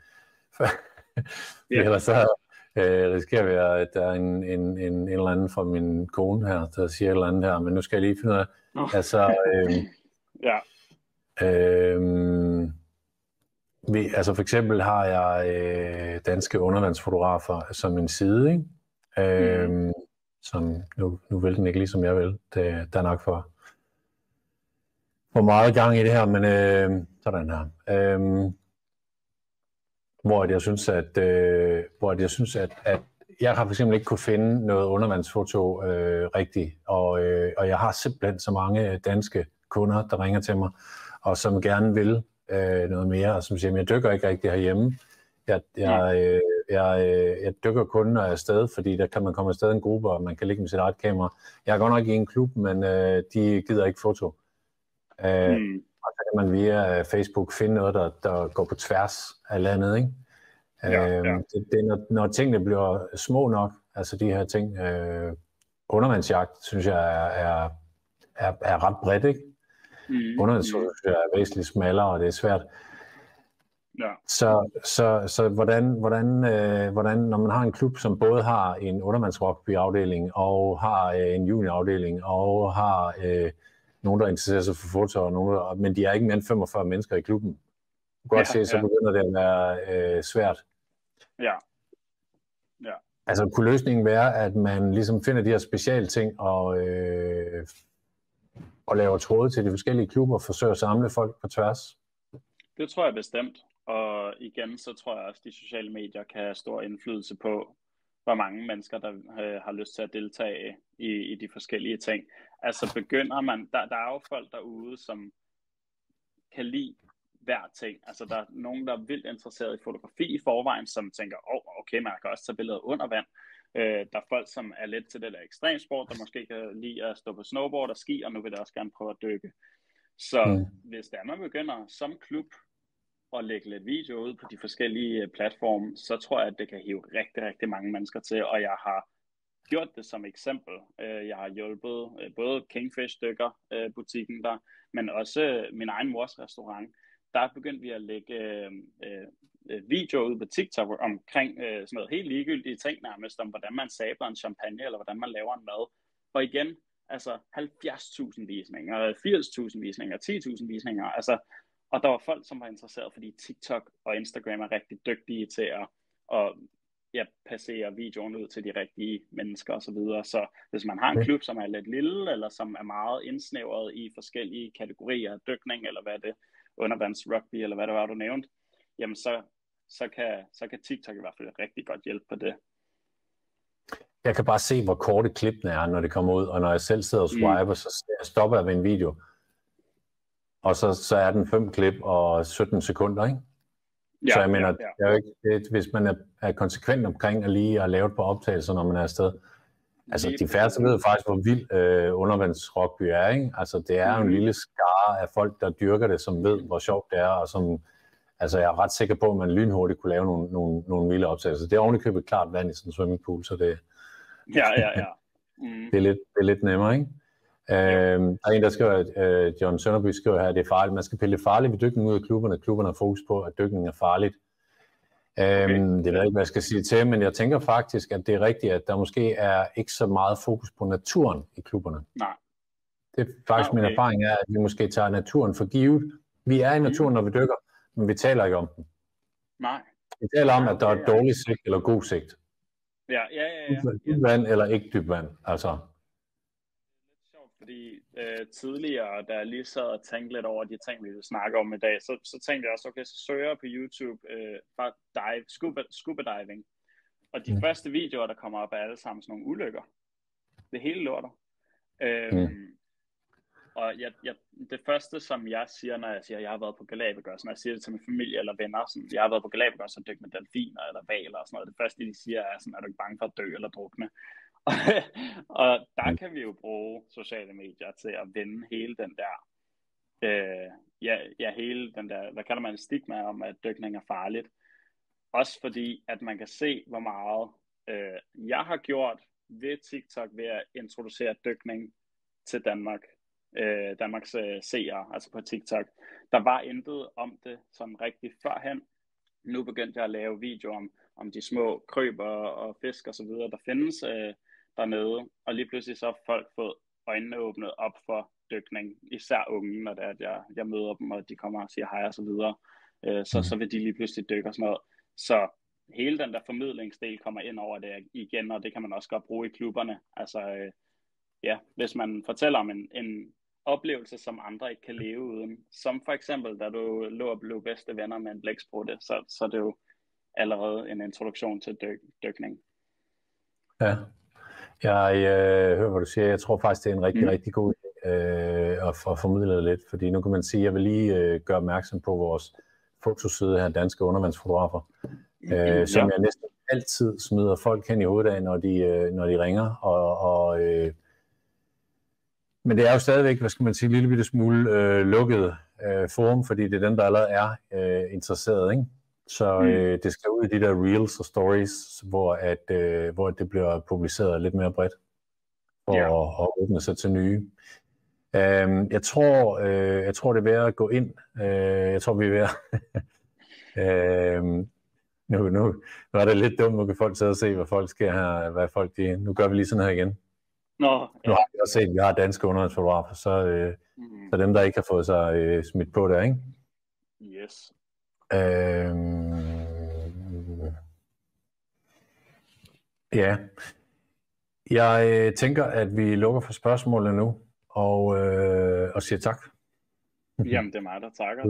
ellers så risikerer vi, at der er en eller anden fra min kone her, der siger et eller andet her, men nu skal jeg lige finde ud af, altså, altså for eksempel har jeg danske undervandsfotografer som en side, ikke? Som nu vil den ikke ligesom jeg vil. Der er nok for meget gang i det her, men sådan her. Hvor jeg synes, at jeg har for eksempel ikke kunne finde noget undervandsfoto rigtigt, og jeg har simpelthen så mange danske kunder, der ringer til mig, og som gerne vil noget mere, og som siger, at jeg dykker ikke rigtig herhjemme. Jeg dykker kun, når jeg er afsted, fordi der kan man komme afsted en gruppe, og man kan ligge med sit eget kamera. Jeg er godt nok i en klub, men de gider ikke foto. Og så kan man via Facebook finde noget, der går på tværs af landet, ikke? Det, når tingene bliver små nok, altså de her ting, undervandsjagt, synes jeg er ret bredt, ikke? Undervandsjagt er væsentligt smallere, og det er svært. Ja. Så hvordan, når man har en klub, som både har en undervandsrugby-afdeling, og har en juniorafdeling, og har nogen, der interesserer sig for foto, men de er ikke mere end 45 mennesker i klubben. Du kan godt se, så begynder det at være svært. Ja. Altså kunne løsningen være, at man ligesom finder de her specialting, og og laver tråde til de forskellige klubber og forsøger at samle folk på tværs? Det tror jeg bestemt. Og igen, så tror jeg også, at de sociale medier kan have stor indflydelse på, hvor mange mennesker, der har lyst til at deltage i de forskellige ting. Altså begynder man, der er jo folk derude, som kan lide hver ting. Altså der er nogen, der er vildt interesseret i fotografi i forvejen, som tænker, okay, man kan også tage billeder under vand. Der er folk, som er lidt til det der ekstremsport, der måske kan lide at stå på snowboard og ski, og nu vil der også gerne prøve at dykke. Så hvis der man begynder som klub at lægge lidt video ud på de forskellige platforme, så tror jeg, at det kan hive rigtig, rigtig mange mennesker til, og jeg har gjort det som eksempel. Jeg har hjulpet både Kingfish dykker butikken der, men også min egen mors restaurant. Der begyndte vi at lægge video ud på TikTok omkring sådan noget helt ligegyldige ting nærmest, om hvordan man sabler en champagne, eller hvordan man laver en mad. Og igen, altså 70.000 visninger, 80.000 visninger, 10.000 visninger, altså, og der var folk, som var interesseret, fordi TikTok og Instagram er rigtig dygtige til at passere videoen ud til de rigtige mennesker og så videre. Så hvis man har en klub, som er lidt lille, eller som er meget indsnævret i forskellige kategorier af dykning, eller hvad det undervandsrugby, eller hvad det var, du nævnte, jamen så kan TikTok i hvert fald rigtig godt hjælpe på det. Jeg kan bare se, hvor korte klippene er, når det kommer ud, og når jeg selv sidder og swiper, så stopper jeg ved en video, og så er den 5 klip og 17 sekunder, ikke? Ja, så jeg mener, det er jo ikke, hvis man er konsekvent omkring at lige at lave det på optagelser, når man er afsted. Altså, de færreste ved faktisk, hvor vild undervandsrugby er, ikke? Altså, det er jo en lille skare af folk, der dyrker det, som ved, hvor sjovt det er, og som, altså, jeg er ret sikker på, at man lynhurtigt kunne lave nogle vilde optagelser. Det er ovenikøbet klart vand i sådan en swimmingpool, så det, det er lidt nemmere, ikke? Der er en, der skriver, John Sønderby skriver her, at det er farligt. Man skal pille det farligt ved dykning ud af klubberne. Klubberne har fokus på, at dykning er farligt. Det ved jeg ikke, hvad jeg skal sige til, men jeg tænker faktisk, at det er rigtigt, at der måske er ikke så meget fokus på naturen i klubberne. Nej. Det er faktisk min erfaring er, at vi måske tager naturen for givet. Vi er i naturen, når vi dykker, men vi taler ikke om den. Nej. Vi taler om, at der er dårlig sigt eller god sigt. Ja. Dybt vand eller ikke dybt vand, altså. Fordi tidligere, da jeg lige sad og tænkte lidt over de ting, vi vil snakke om i dag, så tænkte jeg også, okay, så søger jeg på YouTube bare scuba diving. Og de første videoer, der kommer op, er alle sammen sådan nogle ulykker. Det hele lorter. Og det første, som jeg siger, når jeg siger, at jeg har været på Galapagos, når jeg siger det til min familie eller venner, sådan, jeg har været på Galapagos og dykket med delfiner eller hvaler og sådan noget, det første, de siger, er sådan, er du ikke bange for at dø eller drukne? Og der kan vi jo bruge sociale medier til at vende hele den der, hele den der, hvad kalder man, stigma om, at dykning er farligt. Også fordi, at man kan se, hvor meget jeg har gjort ved TikTok ved at introducere dykning til Danmarks seere, altså på TikTok. Der var intet om det sådan rigtig førhen. Nu begyndte jeg at lave videoer om de små kryb og fisk og så videre, der findes dernede, og lige pludselig så har folk fået øjnene åbnet op for dykning, især unge, når det er, at jeg møder dem, og de kommer og siger hej og så videre, så vil de lige pludselig dykke og sådan noget. Så hele den der formidlingsdel kommer ind over det igen, og det kan man også godt bruge i klubberne. Altså, hvis man fortæller om en oplevelse, som andre ikke kan leve uden, som for eksempel, da du lå og blev bedste venner med en blæksprutte, så er det jo allerede en introduktion til dykning. Ja. Jeg hører, hvad du siger. Jeg tror faktisk, det er en rigtig, rigtig god idé at formidle det lidt, fordi nu kan man sige, at jeg vil lige gøre opmærksom på vores fotoside her, danske undervandsfotografer, som jeg næsten altid smider folk hen i hovedet af, når de ringer. Men det er jo stadigvæk, hvad skal man sige, en lille bitte smule lukket forum, fordi det er den, der allerede er interesseret, ikke? Så det skal ud i de der reels og stories, hvor det bliver publiceret lidt mere bredt, for at åbne sig til nye. Jeg tror, det er ved at gå ind. Jeg tror, vi er ved at... nu er det lidt dumt, nu kan folk sidde og se, hvad folk sker her, hvad folk de... Nu gør vi lige sådan her igen. Nu har vi også set, at vi har danske undervandsfotografer, så dem, der ikke har fået sig smidt på der, ikke? Yes. Ja. Jeg tænker, at vi lukker for spørgsmålene nu, og og siger tak. Jamen, det er mig, der takker.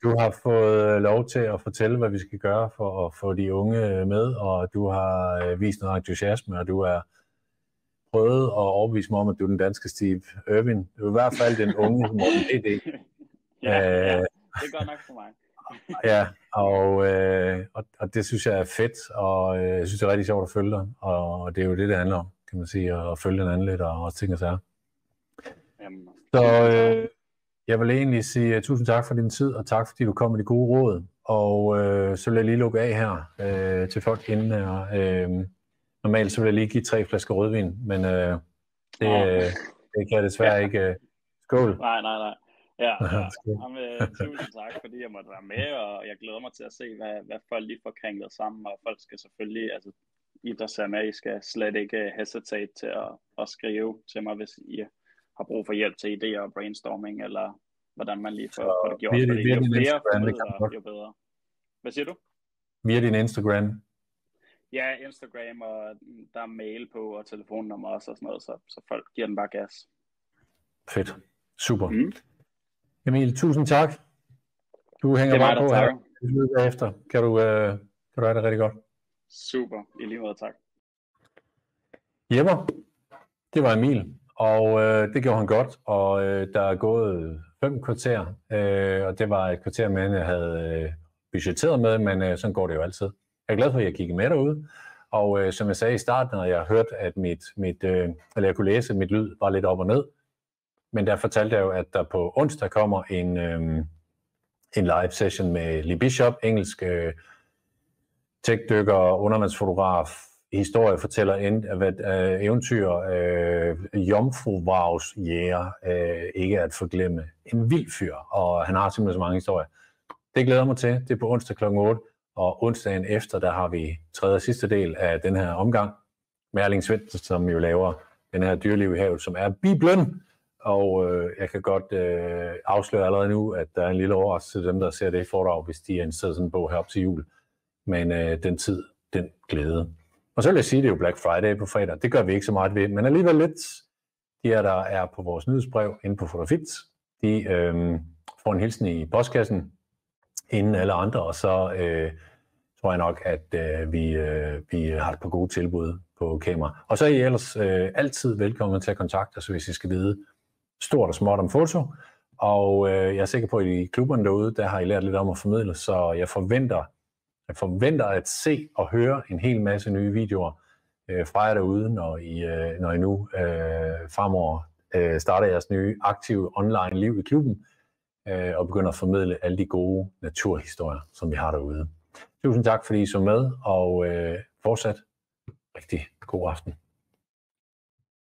Du har fået lov til at fortælle, hvad vi skal gøre for at få de unge med, og du har vist noget entusiasme, og du er prøvet at overbevise mig om, at du er den danske Steve Irwin. Du er i hvert fald den unge Morten D.D. Ja, det er godt nok for mig. Ja, og det synes jeg er fedt, og jeg synes, det er rigtig sjovt at følge dig, og det er jo det handler om, kan man sige, at følge den anden lidt, og også ting og sager. Så jeg vil egentlig sige tusind tak for din tid, og tak fordi du kom med de gode råd, og så vil jeg lige lukke af her til folk inden her. Normalt så vil jeg lige give 3 flasker rødvin, men det kan jeg desværre ikke. Skål! Nej. Ja. Tusind tak, fordi jeg måtte være med, og jeg glæder mig til at se, hvad folk lige får kringlet sammen, og folk skal selvfølgelig, altså I der ser med, I skal slet ikke hesitate til at skrive til mig, hvis I har brug for hjælp til idéer og brainstorming, eller hvordan man lige får det gjort, fordi jo flere formidler, jo bedre. Hvad siger du? Via din Instagram? Ja, Instagram, og der er mail på, og telefonnummer også, og sådan noget, så folk giver den bare gas. Fedt. Super. Emil, tusind tak. Du hænger bare på her. Efter. Kan du have det rigtig godt. Super. I lige måde, tak. Jepper, det var Emil, og det gjorde han godt, og der er gået 5 kvarter, og det var et kvarter, jeg havde budgetteret med, men sådan går det jo altid. Jeg er glad for, at jeg kiggede med derude, og som jeg sagde i starten, når jeg hørte, at eller jeg kunne læse, at mit lyd var lidt op og ned, men der fortalte jeg jo, at der på onsdag kommer en live session med Lee Bishop, engelsk tech-dykker, undervandsfotograf, historiefortæller, eventyr, jomfruvravsjæger, ikke at forglemme. En vild fyr, og han har simpelthen så mange historier. Det glæder mig til. Det er på onsdag kl. 8, og onsdagen efter, der har vi tredje og sidste del af den her omgang med Erling Svendsen, som jo laver den her Dyreliv i havet, som er Bibelen. Og jeg kan godt afsløre allerede nu, at der er en lille overraskelse til dem, der ser det foredrag, hvis de er interesseret sådan en bog herop til jul. Men den tid, den glæde. Og så vil jeg sige, at det er jo Black Friday på fredag. Det gør vi ikke så meget ved, men alligevel lidt. De her, der er på vores nyhedsbrev inde på Fotofit, de får en hilsen i postkassen inden alle andre, og så tror jeg nok, at vi har et par gode tilbud på kamera. Og så er I ellers altid velkommen til at kontakte os, hvis I skal vide stort og småt om foto. Og jeg er sikker på, at i klubberne derude, der har I lært lidt om at formidle, så jeg forventer at se og høre en hel masse nye videoer fra jer derude, når I nu fremover starter jeres nye aktive online liv i klubben og begynder at formidle alle de gode naturhistorier, som vi har derude. Tusind tak, fordi I så med, og fortsat rigtig god aften.